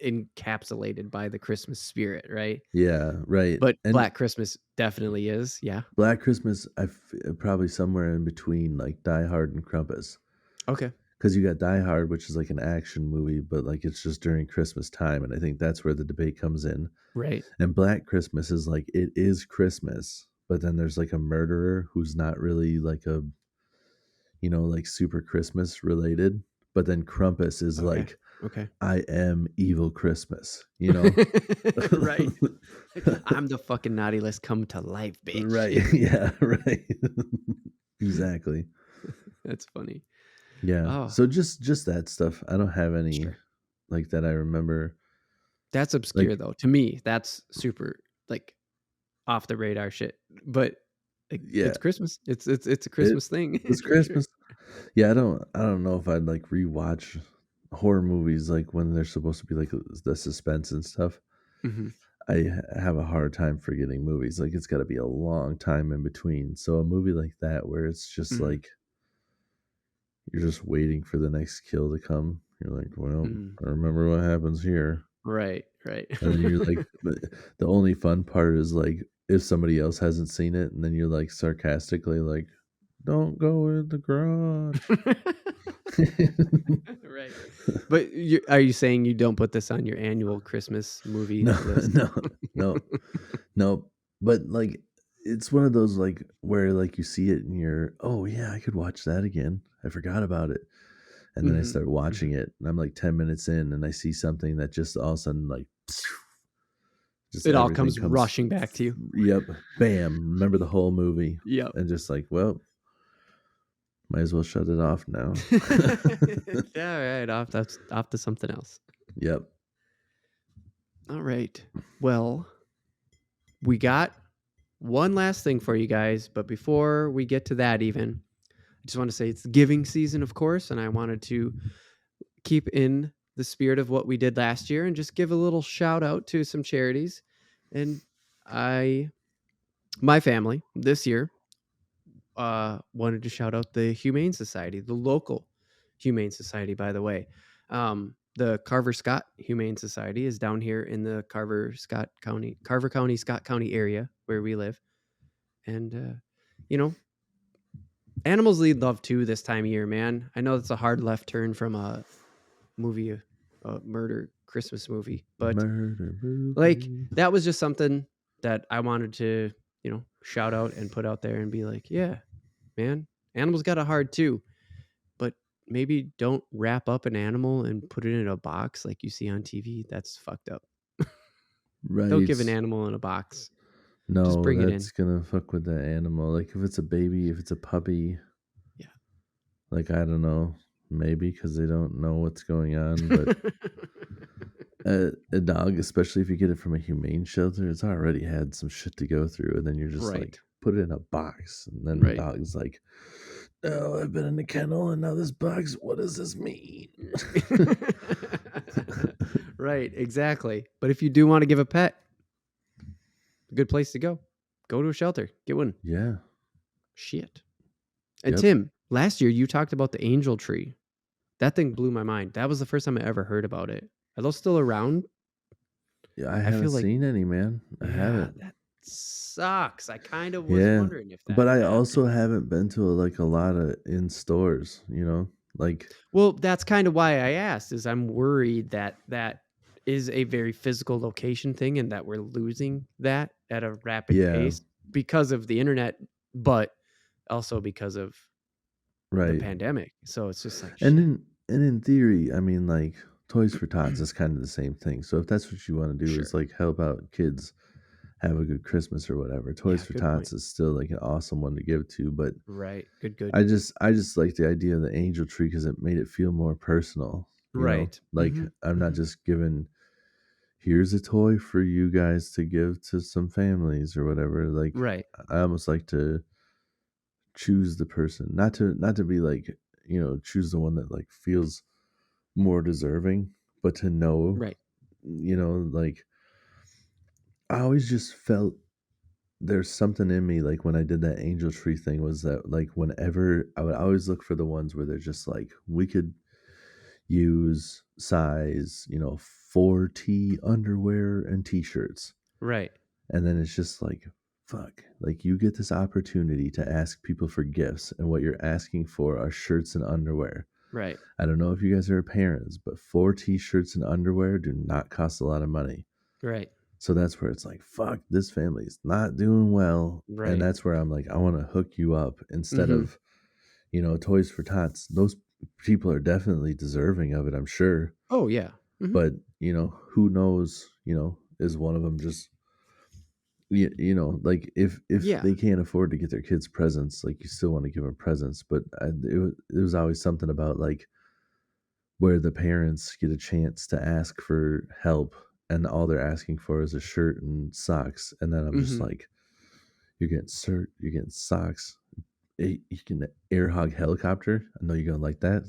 encapsulated by the Christmas spirit, right? Yeah, right. But And Black Christmas definitely is. Yeah. Black Christmas, probably somewhere in between like Die Hard and Krampus. Okay. Because you got Die Hard, which is like an action movie, but like it's just during Christmas time, and I think that's where the debate comes in. Right. And Black Christmas is like it is Christmas, but then there's like a murderer who's not really like a like super Christmas related. But then Krampus is Okay. like Okay. I am evil Christmas, you know? Right. I'm the fucking naughty list come to life, bitch. Right. Yeah, right. Exactly. That's funny. Yeah. Oh, So just that stuff. I don't have any sure. like that I remember. That's obscure Like, though. To me, that's super like off the radar shit. But like, yeah, it's Christmas. It's a it Christmas thing was for sure. Christmas. Yeah, I don't know if I'd like rewatch horror movies like when they're supposed to be like the suspense and stuff. Hmm. Have a hard time forgetting movies. Like it's got to be a long time in between. So a movie like that where it's just Hmm. like you're just waiting for the next kill to come. You're like, well, Hmm. I remember what happens here. Right. Right. And then you're like, but the only fun part is like if somebody else hasn't seen it, and then you're like sarcastically like, "Don't go in the garage." Right. But are you saying you don't put this on your annual Christmas movie No, list? no, no, no. But like, it's one of those like where like you see it and you're, oh yeah, I could watch that again. I forgot about it, and then I Hmm. start watching Hmm. it, and I'm like 10 minutes in, and I see something that just all of a sudden like, just It all everything comes comes. rushing back to you. Yep, bam. Remember the whole movie, Yep. and just like, well, might as well shut it off now. Yeah, right. Off to something else. Yep. All right. Well, we got one last thing for you guys, but before we get to that, even, I just want to say it's giving season, of course, and I wanted to keep in the spirit of what we did last year and just give a little shout out to some charities. And my family this year wanted to shout out the Humane Society, the local Humane Society, by the way. The Carver Scott Humane Society is down here in the Carver County, Scott County area where we live. And, you know, animals need love too this time of year, man. I know it's a hard left turn from a movie, a murder Christmas movie, but Murder like movie. that was just something that I wanted to, shout out and put out there and be like, yeah, man, animals got it hard too, but maybe don't wrap up an animal and put it in a box like you see on TV. That's fucked up. Don't give an Right. animal in a box. Just No, bring it in. that's gonna fuck with the animal. Like if it's a baby, if it's a puppy, Yeah. like I don't know, maybe because they don't know what's going on. But a dog, especially if you get it from a humane shelter, it's already had some shit to go through, and then you're just Right. like, put it in a box, and then the Right. dog's like, "Oh, I've been in the kennel, and now this box. What does this mean?" Right, exactly. But if you do want to give a pet, a good place to go. Go to a shelter. Get one. Yeah. Shit. And Yep. Tim, last year you talked about the angel tree. That thing blew my mind. That was the first time I ever heard about it. Are those still around? Yeah, I I haven't feel like, seen any, man. I yeah, haven't. that sucks. I kind of was Yeah, wondering if that but I also happened. haven't been to like a lot of in stores. Like Well, that's kind of why I asked, is I'm worried that that is a very physical location thing and that we're losing that at a rapid yeah, pace because of the internet, but also because of the right. pandemic. So it's just like And shit. in theory, I mean, like Toys for Tots is kind of the same thing. So if that's what you want to do, is Sure. like help out kids have a good Christmas or whatever. Toys for good point. Tots is still like an awesome one to give to, but Right. Good. I just like the idea of the angel tree because it made it feel more personal. You know, Right. like I'm not just giving, here's a toy for you guys to give to some families or whatever. Like Right. I almost like to choose the person, not to be like, choose the one that like feels more deserving, but to know, Right. like I always just felt there's something in me like when I did that angel tree thing was that like whenever I would always look for the ones where they're just like we could use size, 4T underwear and t-shirts. Right. And then it's just like fuck, like you get this opportunity to ask people for gifts and what you're asking for are shirts and underwear. Right. I don't know if you guys are parents, but 4 t-shirts and underwear do not cost a lot of money. Right. So that's where it's like, fuck, this family's not doing well. And Right. that's where I'm like, I want to hook you up instead of, Toys for Tots. Those people are definitely deserving of it, I'm sure. Oh yeah. But, who knows, is one of them just, like if Yeah. they can't afford to get their kids presents, like you still want to give them presents. But it was always something about like where the parents get a chance to ask for help and all they're asking for is a shirt and socks. And then I'm just like, you're getting socks. You can air hog helicopter. I know you're gonna like that.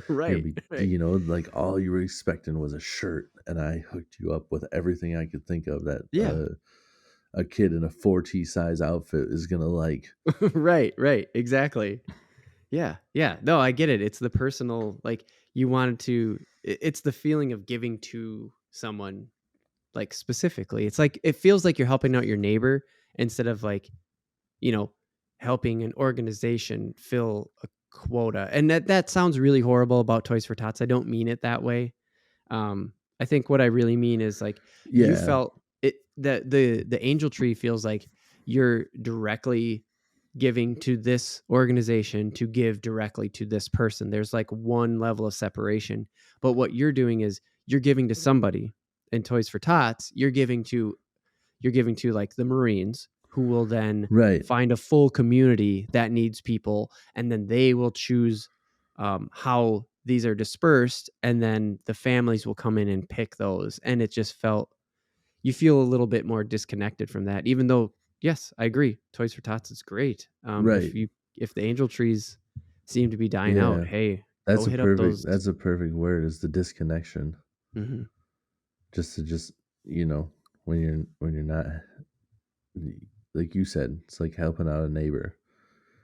Right. Like all you were expecting was a shirt, and I hooked you up with everything I could think of that a kid in a 4T size outfit is gonna like. Right. Exactly. Yeah. No, I get it. It's the personal, like you wanted to. It's the feeling of giving to someone, like specifically. It's like it feels like you're helping out your neighbor instead of like, helping an organization fill a quota. And that sounds really horrible about Toys for Tots. I don't mean it that way. I think what I really mean is like you felt it that the angel tree feels like you're directly giving to this organization to give directly to this person. There's like one level of separation. But what you're doing is you're giving to somebody. In Toys for Tots, you're giving to like the Marines, who will then find a full community that needs people, and then they will choose how these are dispersed, and then the families will come in and pick those. And it just felt, you feel a little bit more disconnected from that, even though, yes, I agree, Toys for Tots is great. If the angel trees seem to be dying out, hey, that's go hit up those. That's a perfect word, is the disconnection. Just to when you're not, like you said, it's like helping out a neighbor.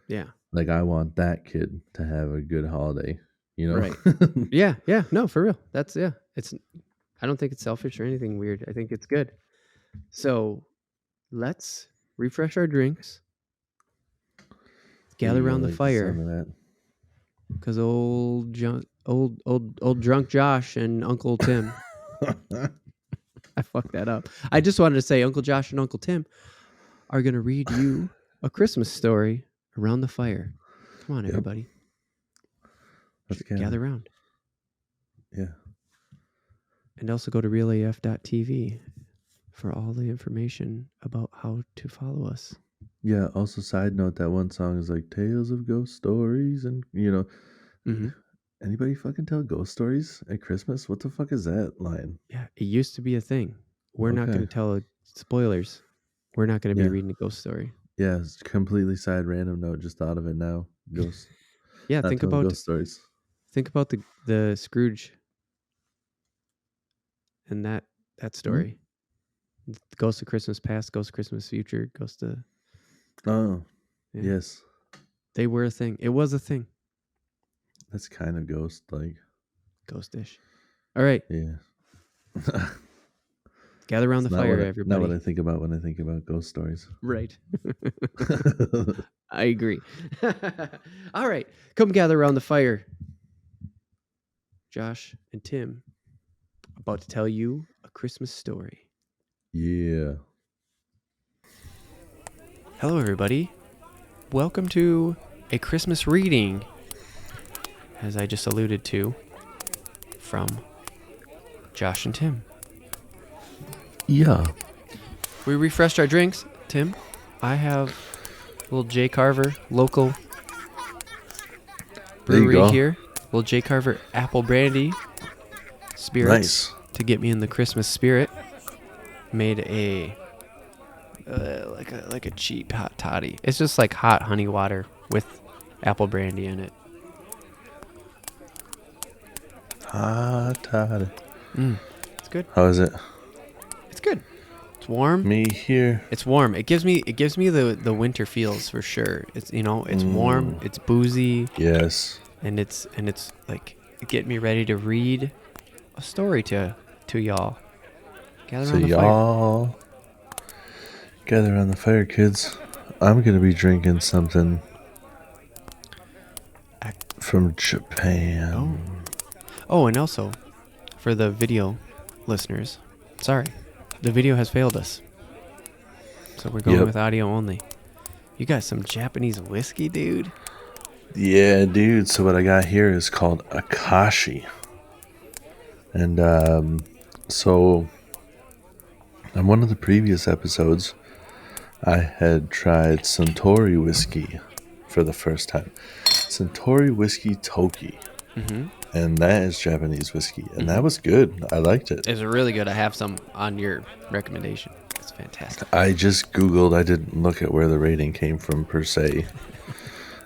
Yeah. Like I want that kid to have a good holiday, Right. Yeah. No, for real. That's, I don't think it's selfish or anything weird. I think it's good. So let's refresh our drinks. Gather around the fire. Because old drunk Josh and Uncle Tim. I fucked that up. I just wanted to say Uncle Josh and Uncle Tim are going to read you a Christmas story around the fire. Come on, everybody. Let's gather around. Yeah. And also go to realaf.tv for all the information about how to follow us. Yeah. Also, side note, that one song is like Tales of Ghost Stories, and anybody fucking tell ghost stories at Christmas? What the fuck is that line? Yeah, it used to be a thing. We're not going to tell spoilers. We're not going to be reading a ghost story. Yeah, it's completely side random note. Just thought of it now. Ghost. Yeah, think about ghost stories. Think about the Scrooge and that story. Ghost of Christmas Past, Ghost of Christmas Future, Ghost of... Oh, yes. They were a thing. It was a thing. That's kind of ghost-like. Ghost-ish. All right. Yeah. Gather around the fire, everybody. Not what I think about when I think about ghost stories. Right. I agree. All right. Come gather around the fire. Josh and Tim about to tell you a Christmas story. Yeah. Hello, everybody. Welcome to a Christmas reading, as I just alluded to, from Josh and Tim. Yeah. we refreshed our drinks. Tim, I have a little J. Carver local brewery here. Little J. Carver apple brandy spirits to get me in the Christmas spirit. Made a like a cheap hot toddy. It's just like hot honey water with apple brandy in it. Hot toddy. It's good. How is it? It's good. It's warm. Me here. It's warm. It gives me the winter feels for sure. It's it's warm. It's boozy. Yes. And it's like getting me ready to read a story to y'all. Gather around the fire. Gather around the fire, kids. I'm gonna be drinking something from Japan. Oh, and also for the video listeners, sorry, the video has failed us. So we're going with audio only. You got some Japanese whiskey, dude? Yeah, dude. So what I got here is called Akashi. And so on one of the previous episodes, I had tried Suntory whiskey for the first time. Suntory whiskey Toki. Mm-hmm. And that is Japanese whiskey. And that was good. I liked it. It's really good. I have some on your recommendation. It's fantastic. I just Googled. I didn't look at where the rating came from per se.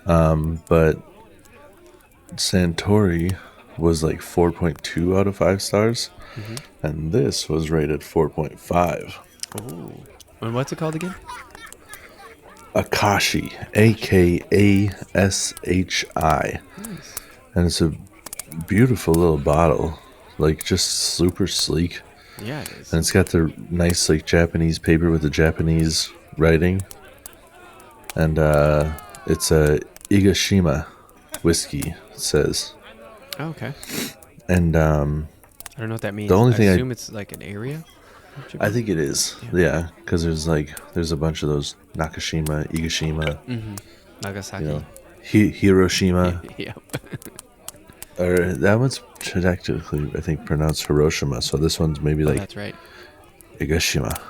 But Suntory was like 4.2 out of 5 stars. Mm-hmm. And this was rated 4.5. Oh. And what's it called again? Akashi. Akashi. Nice. And it's a beautiful little bottle. Like, just super sleek. Yeah, it is. And it's got the nice, like, Japanese paper with the Japanese writing. And it's a Igashima whiskey, it says. Oh, okay. And I don't know what that means. The only thing I assume it's like an area? I think it is. Yeah, because there's a bunch of those Nakashima, Igashima, Nagasaki, Hiroshima. Yep. Or that one's technically, I think, pronounced Hiroshima. So this one's maybe like that's right. Igashima.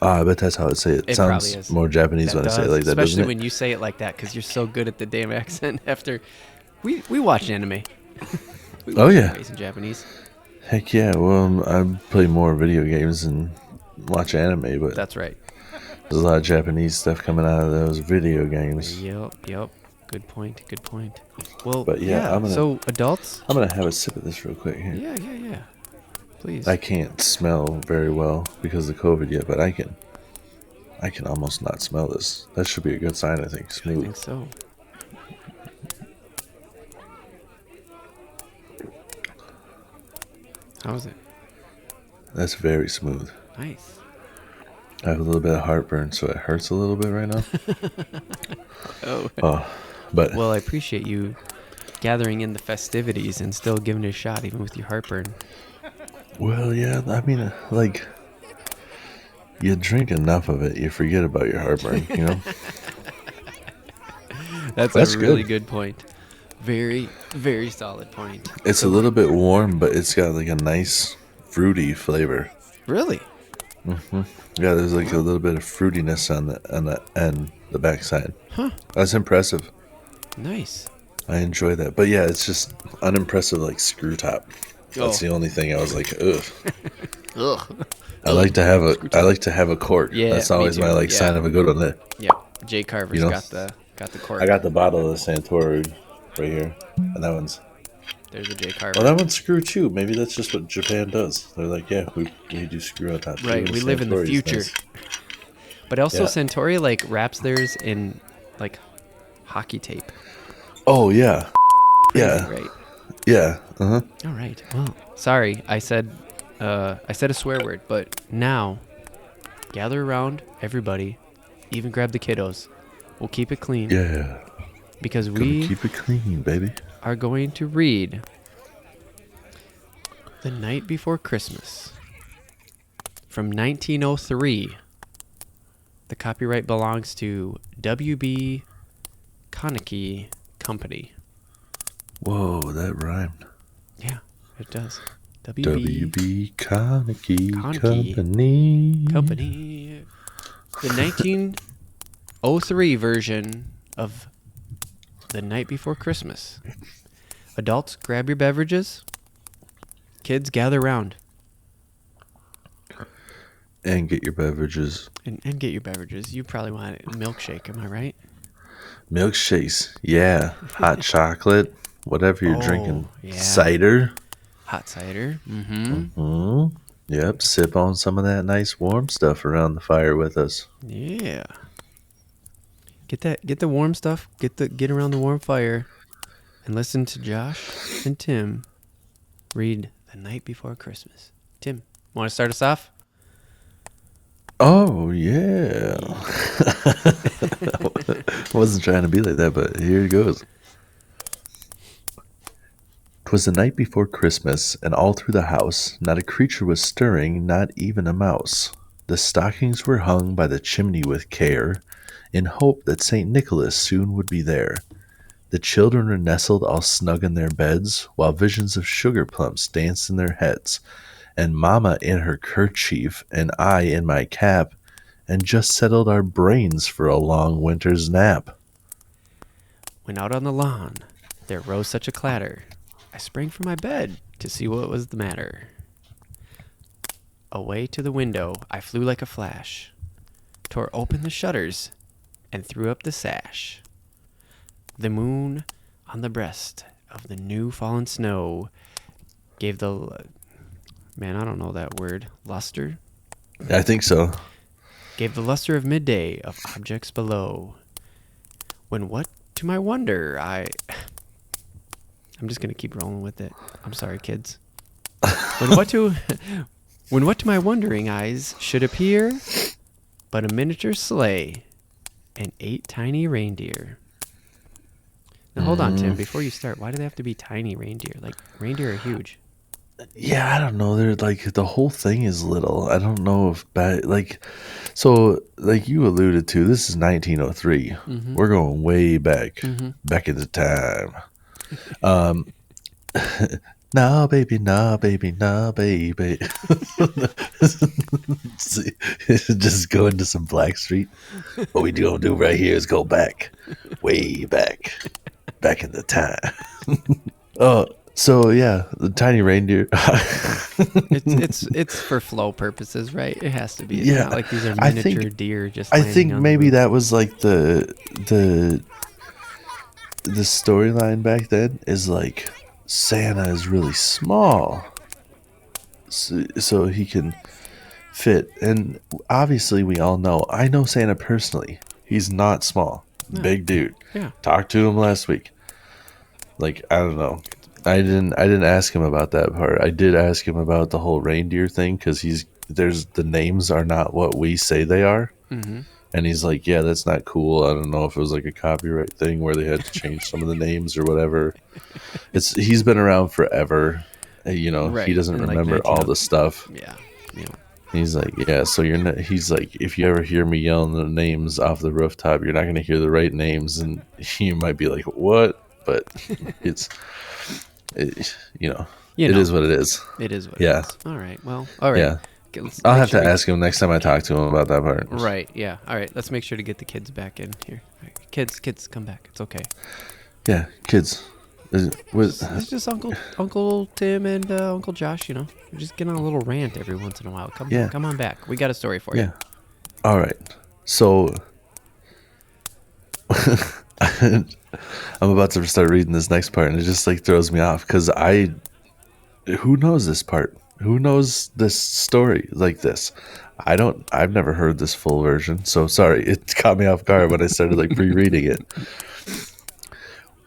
I bet that's how I'd say it. It sounds more Japanese when I say it like that, especially when you say it like that, because you're so good at the damn accent. After we watch anime. Animes in Japanese. Heck yeah! Well, I play more video games and watch anime, but that's right. There's a lot of Japanese stuff coming out of those video games. Yep. Good point. Well, but yeah, so adults. I'm gonna have a sip of this real quick here. Yeah. Please. I can't smell very well because of COVID yet, but I can almost not smell this. That should be a good sign, I think. Smooth. I think so. How is it? That's very smooth. Nice. I have a little bit of heartburn, so it hurts a little bit right now. But well, I appreciate you gathering in the festivities and still giving it a shot, even with your heartburn. Well, yeah, I mean, like, you drink enough of it, you forget about your heartburn, you know? That's a really good point. Very, very solid point. It's a little bit warm, but it's got like a nice fruity flavor. Really? Mm-hmm. Yeah, there's like a little bit of fruitiness on the end, the backside. Huh. That's impressive. Nice. I enjoy that. But yeah, it's just unimpressive like screw top. That's the only thing I was like, ugh. Ugh. I like to have a cork. Yeah. That's always my sign of a good one. Yep. J. Carver's got the cork. I got the bottle of the Suntory right here. And that one's there's a J. Carver. Well, that one's screw too. Maybe that's just what Japan does. They're like, yeah, we do screw on top. Right, we live in the future. Nice. But also Suntory like wraps theirs in like hockey tape. Oh yeah. Yeah. Right. Yeah. Uh-huh. All right. Well, sorry. I said a swear word, but now gather around, everybody, even grab the kiddos. We'll keep it clean. Yeah. Because we keep it clean, baby. Are going to read The Night Before Christmas from 1903. The copyright belongs to W.B. Konecki Company. Whoa, that rhymed. Yeah, it does. W.B. Konecki Company. The 1903 version of The Night Before Christmas. Adults, grab your beverages. Kids, gather round. And get your beverages. And get your beverages. You probably want a milkshake, am I right? Milkshakes, yeah. Hot chocolate, whatever you're drinking. Yeah. Cider. Hot cider. Yep, sip on some of that nice warm stuff around the fire with us. Yeah. Get the warm stuff. Get around the warm fire and listen to Josh and Tim read The Night Before Christmas. Tim, want to start us off? Oh, yeah. I wasn't trying to be like that, but here it goes. 'Twas the night before Christmas, and all through the house not a creature was stirring, not even a mouse. The stockings were hung by the chimney with care, in hope that St. Nicholas soon would be there. The children were nestled all snug in their beds, while visions of sugar plums danced in their heads, and Mamma in her kerchief, and I in my cap, and just settled our brains for a long winter's nap. When out on the lawn there rose such a clatter, I sprang from my bed to see what was the matter. Away to the window I flew like a flash, tore open the shutters, and threw up the sash. The moon on the breast of the new fallen snow gave the... Man, I don't know that word. Luster? I think so. Gave the luster of midday of objects below. When what to my wonder I'm just going to keep rolling with it. I'm sorry, kids. When what to my wondering eyes should appear but a miniature sleigh and 8 tiny reindeer. Now hold on, Tim, before you start, why do they have to be tiny reindeer? Like, reindeer are huge. Yeah, I don't know. They're like, the whole thing is little. I don't know if so like you alluded to, this is 1903. We're going way back, back into time. Nah, baby, nah, baby, nah, baby. Just go into some Blackstreet. What we gonna do right here is go back, way back in the time. So yeah, the tiny reindeer. it's for flow purposes, right? It has to be. It's not like these are miniature deer. Just I think maybe that was like the storyline back then is like Santa is really small, so he can fit. And obviously, we all know. I know Santa personally. He's not small. Big dude. Yeah. Talked to him last week. Like, I don't know. I didn't ask him about that part. I did ask him about the whole reindeer thing because the names are not what we say they are. And he's like, yeah, that's not cool. I don't know if it was like a copyright thing where they had to change some of the names or whatever. He's been around forever. You know, right. He doesn't remember all the stuff. Yeah. He's like, yeah, so you're not, he's like, if you ever hear me yelling the names off the rooftop, you're not going to hear the right names. And you might be like, what? But it is what it is. It is what it is. All right. Well, all right. Yeah. I'll have to ask him next time I talk to him about that part. Right. Yeah. All right. Let's make sure to get the kids back in here. Right. Kids, come back. It's okay. Yeah, kids. It's just Uncle Tim and Uncle Josh. You know, we're just getting on a little rant every once in a while. Come on back. We got a story for you. Yeah. All right. So I'm about to start reading this next part, and it just like throws me off because who knows this part? Who knows this story like this? I've never heard this full version, so sorry. It caught me off guard when I started like rereading it.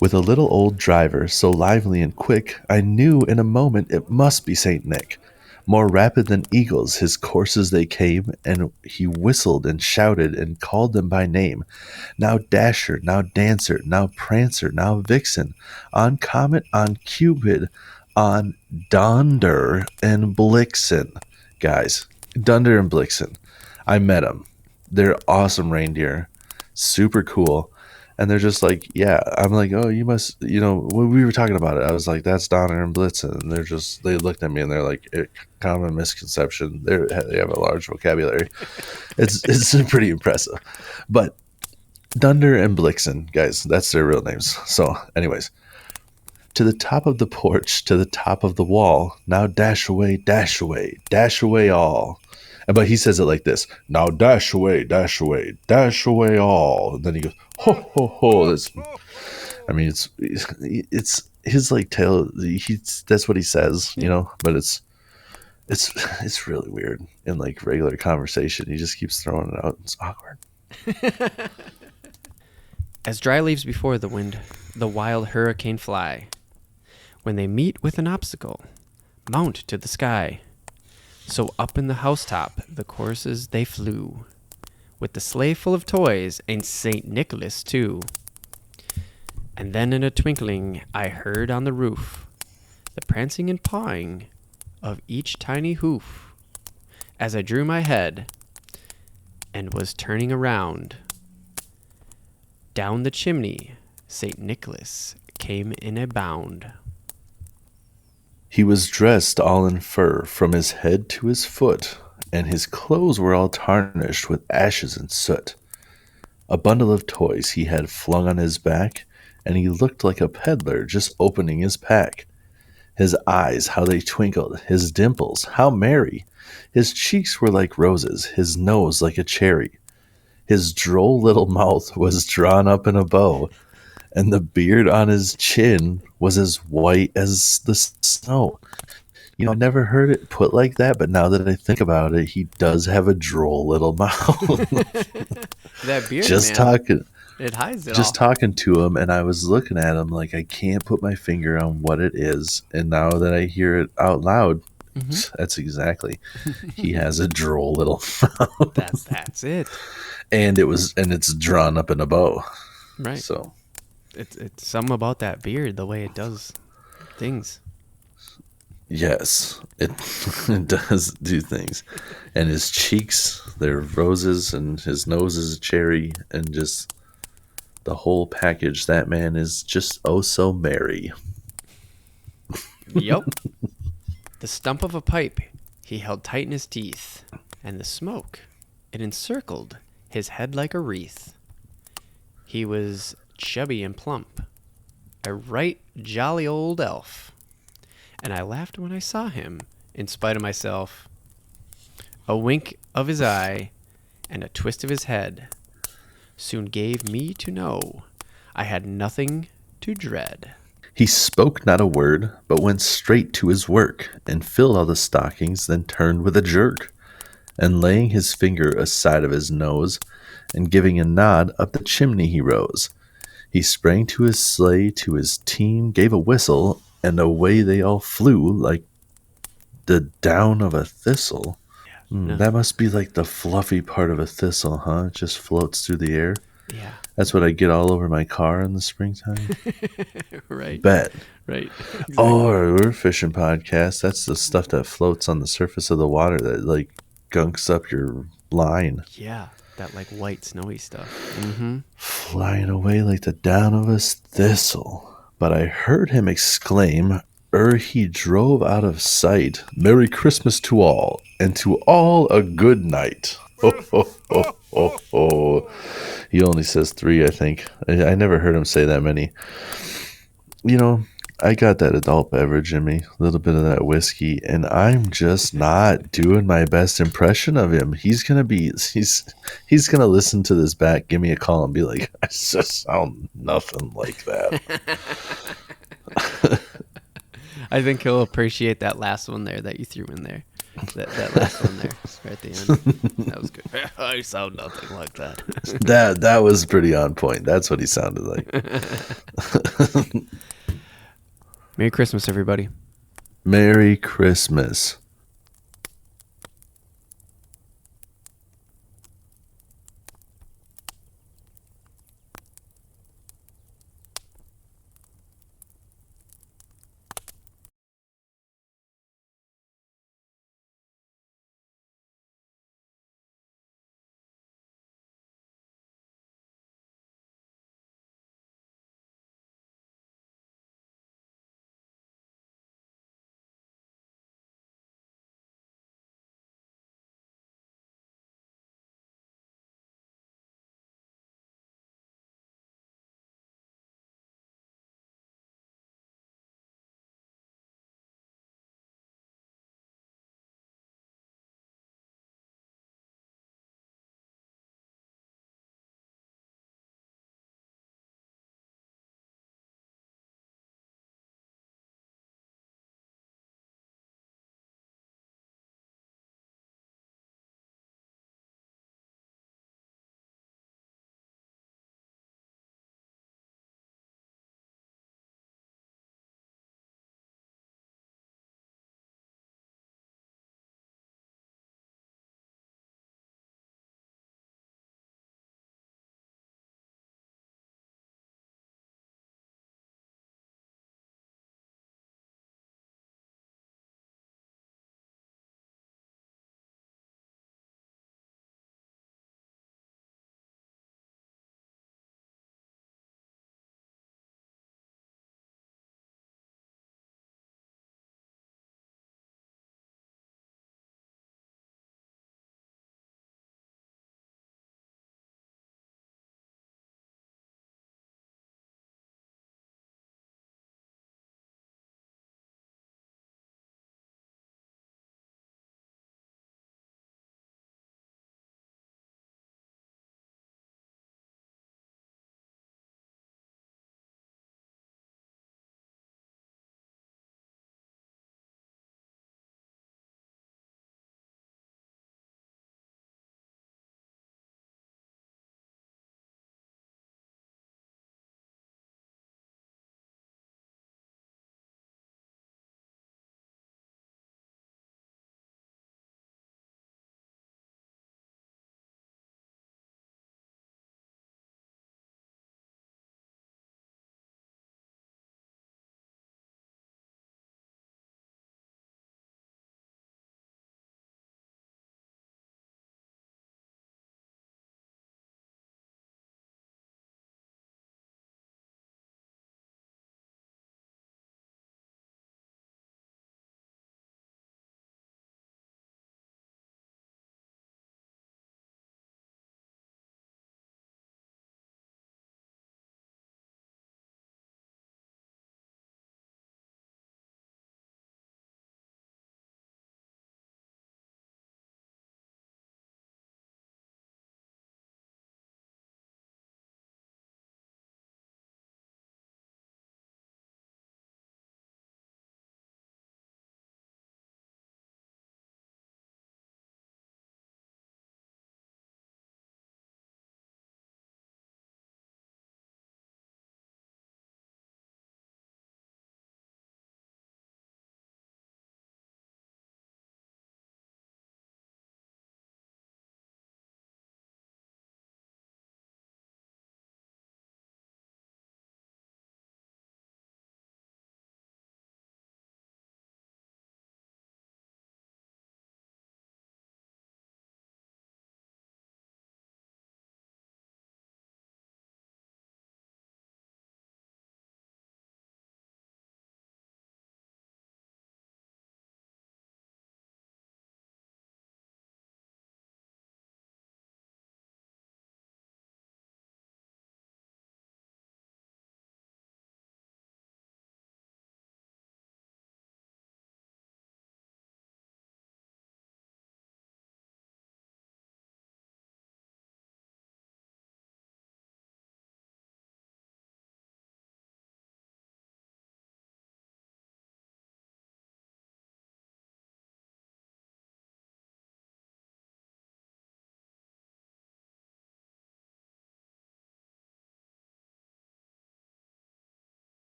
With a little old driver so lively and quick, I knew in a moment it must be Saint Nick. More rapid than eagles his courses they came, and he whistled and shouted and called them by name. Now Dasher, now Dancer, now Prancer, now Vixen, on Comet, on Cupid, on Donder and Blixen. Guys, Dunder and Blixen. I met them. They're awesome reindeer. Super cool. And they're just like, yeah. I'm like, oh, you must, when we were talking about it, I was like, that's Donner and Blitzen. And they looked at me and they're like, common misconception. They have a large vocabulary. It's pretty impressive. But Dunder and Blixen, guys, that's their real names. So, anyways, to the top of the porch, to the top of the wall, now dash away all. But he says it like this: now dash away all. And then he goes, ho ho ho. It's his like tale. That's what he says, But it's really weird in like regular conversation. He just keeps throwing it out. It's awkward. As dry leaves before the wind, the wild hurricane fly. When they meet with an obstacle, mount to the sky. So up in the housetop, the courses they flew, with the sleigh full of toys and St. Nicholas too. And then in a twinkling I heard on the roof the prancing and pawing of each tiny hoof. As I drew my head and was turning around, down the chimney St. Nicholas came in a bound. He was dressed all in fur from his head to his foot, and his clothes were all tarnished with ashes and soot. A bundle of toys he had flung on his back, and he looked like a peddler just opening his pack. His eyes, how they twinkled, his dimples, how merry! His cheeks were like roses, his nose like a cherry. His droll little mouth was drawn up in a bow, and the beard on his chin was as white as the snow. I never heard it put like that, but now that I think about it, he does have a droll little mouth. That beard, just man, talking, it hides it just all. talking to him, and I was looking at him like I can't put my finger on what it is. And now that I hear it out loud, that's exactly. He has a droll little mouth. That's it. And it's drawn up in a bow. Right. So it's something about that beard, the way it does things. Yes, it does do things. And his cheeks, they're roses, and his nose is a cherry, and just the whole package. That man is just oh so merry. Yup. The stump of a pipe he held tight in his teeth, and the smoke, it encircled his head like a wreath. He was chubby and plump, a right jolly old elf, and I laughed when I saw him, in spite of myself. A wink of his eye and a twist of his head soon gave me to know I had nothing to dread. He spoke not a word, but went straight to his work, and filled all the stockings, then turned with a jerk, and laying his finger aside of his nose, and giving a nod, up the chimney he rose. He sprang to his sleigh, to his team, gave a whistle, and away they all flew like the down of a thistle. No. That must be like the fluffy part of a thistle, huh? It just floats through the air. Yeah. That's what I get all over my car in the springtime. Right. Bet. Right. Exactly. Oh, we're a fishing podcast. That's the stuff that floats on the surface of the water that like gunks up your line. Yeah. That like white snowy stuff. Flying away like the down of a thistle. But I heard him exclaim, he drove out of sight, Merry Christmas to all, and to all a good night. Ho, ho, ho, ho, ho. He only says 3, I think. I never heard him say that many. I got that adult beverage in me, a little bit of that whiskey, and I'm just not doing my best impression of him. He's gonna listen to this back, give me a call, and be like, I just sound nothing like that. I think he'll appreciate that last one there that you threw in there. That last one there, right at the end. That was good. I sound nothing like that. That was pretty on point. That's what he sounded like. Merry Christmas, everybody. Merry Christmas.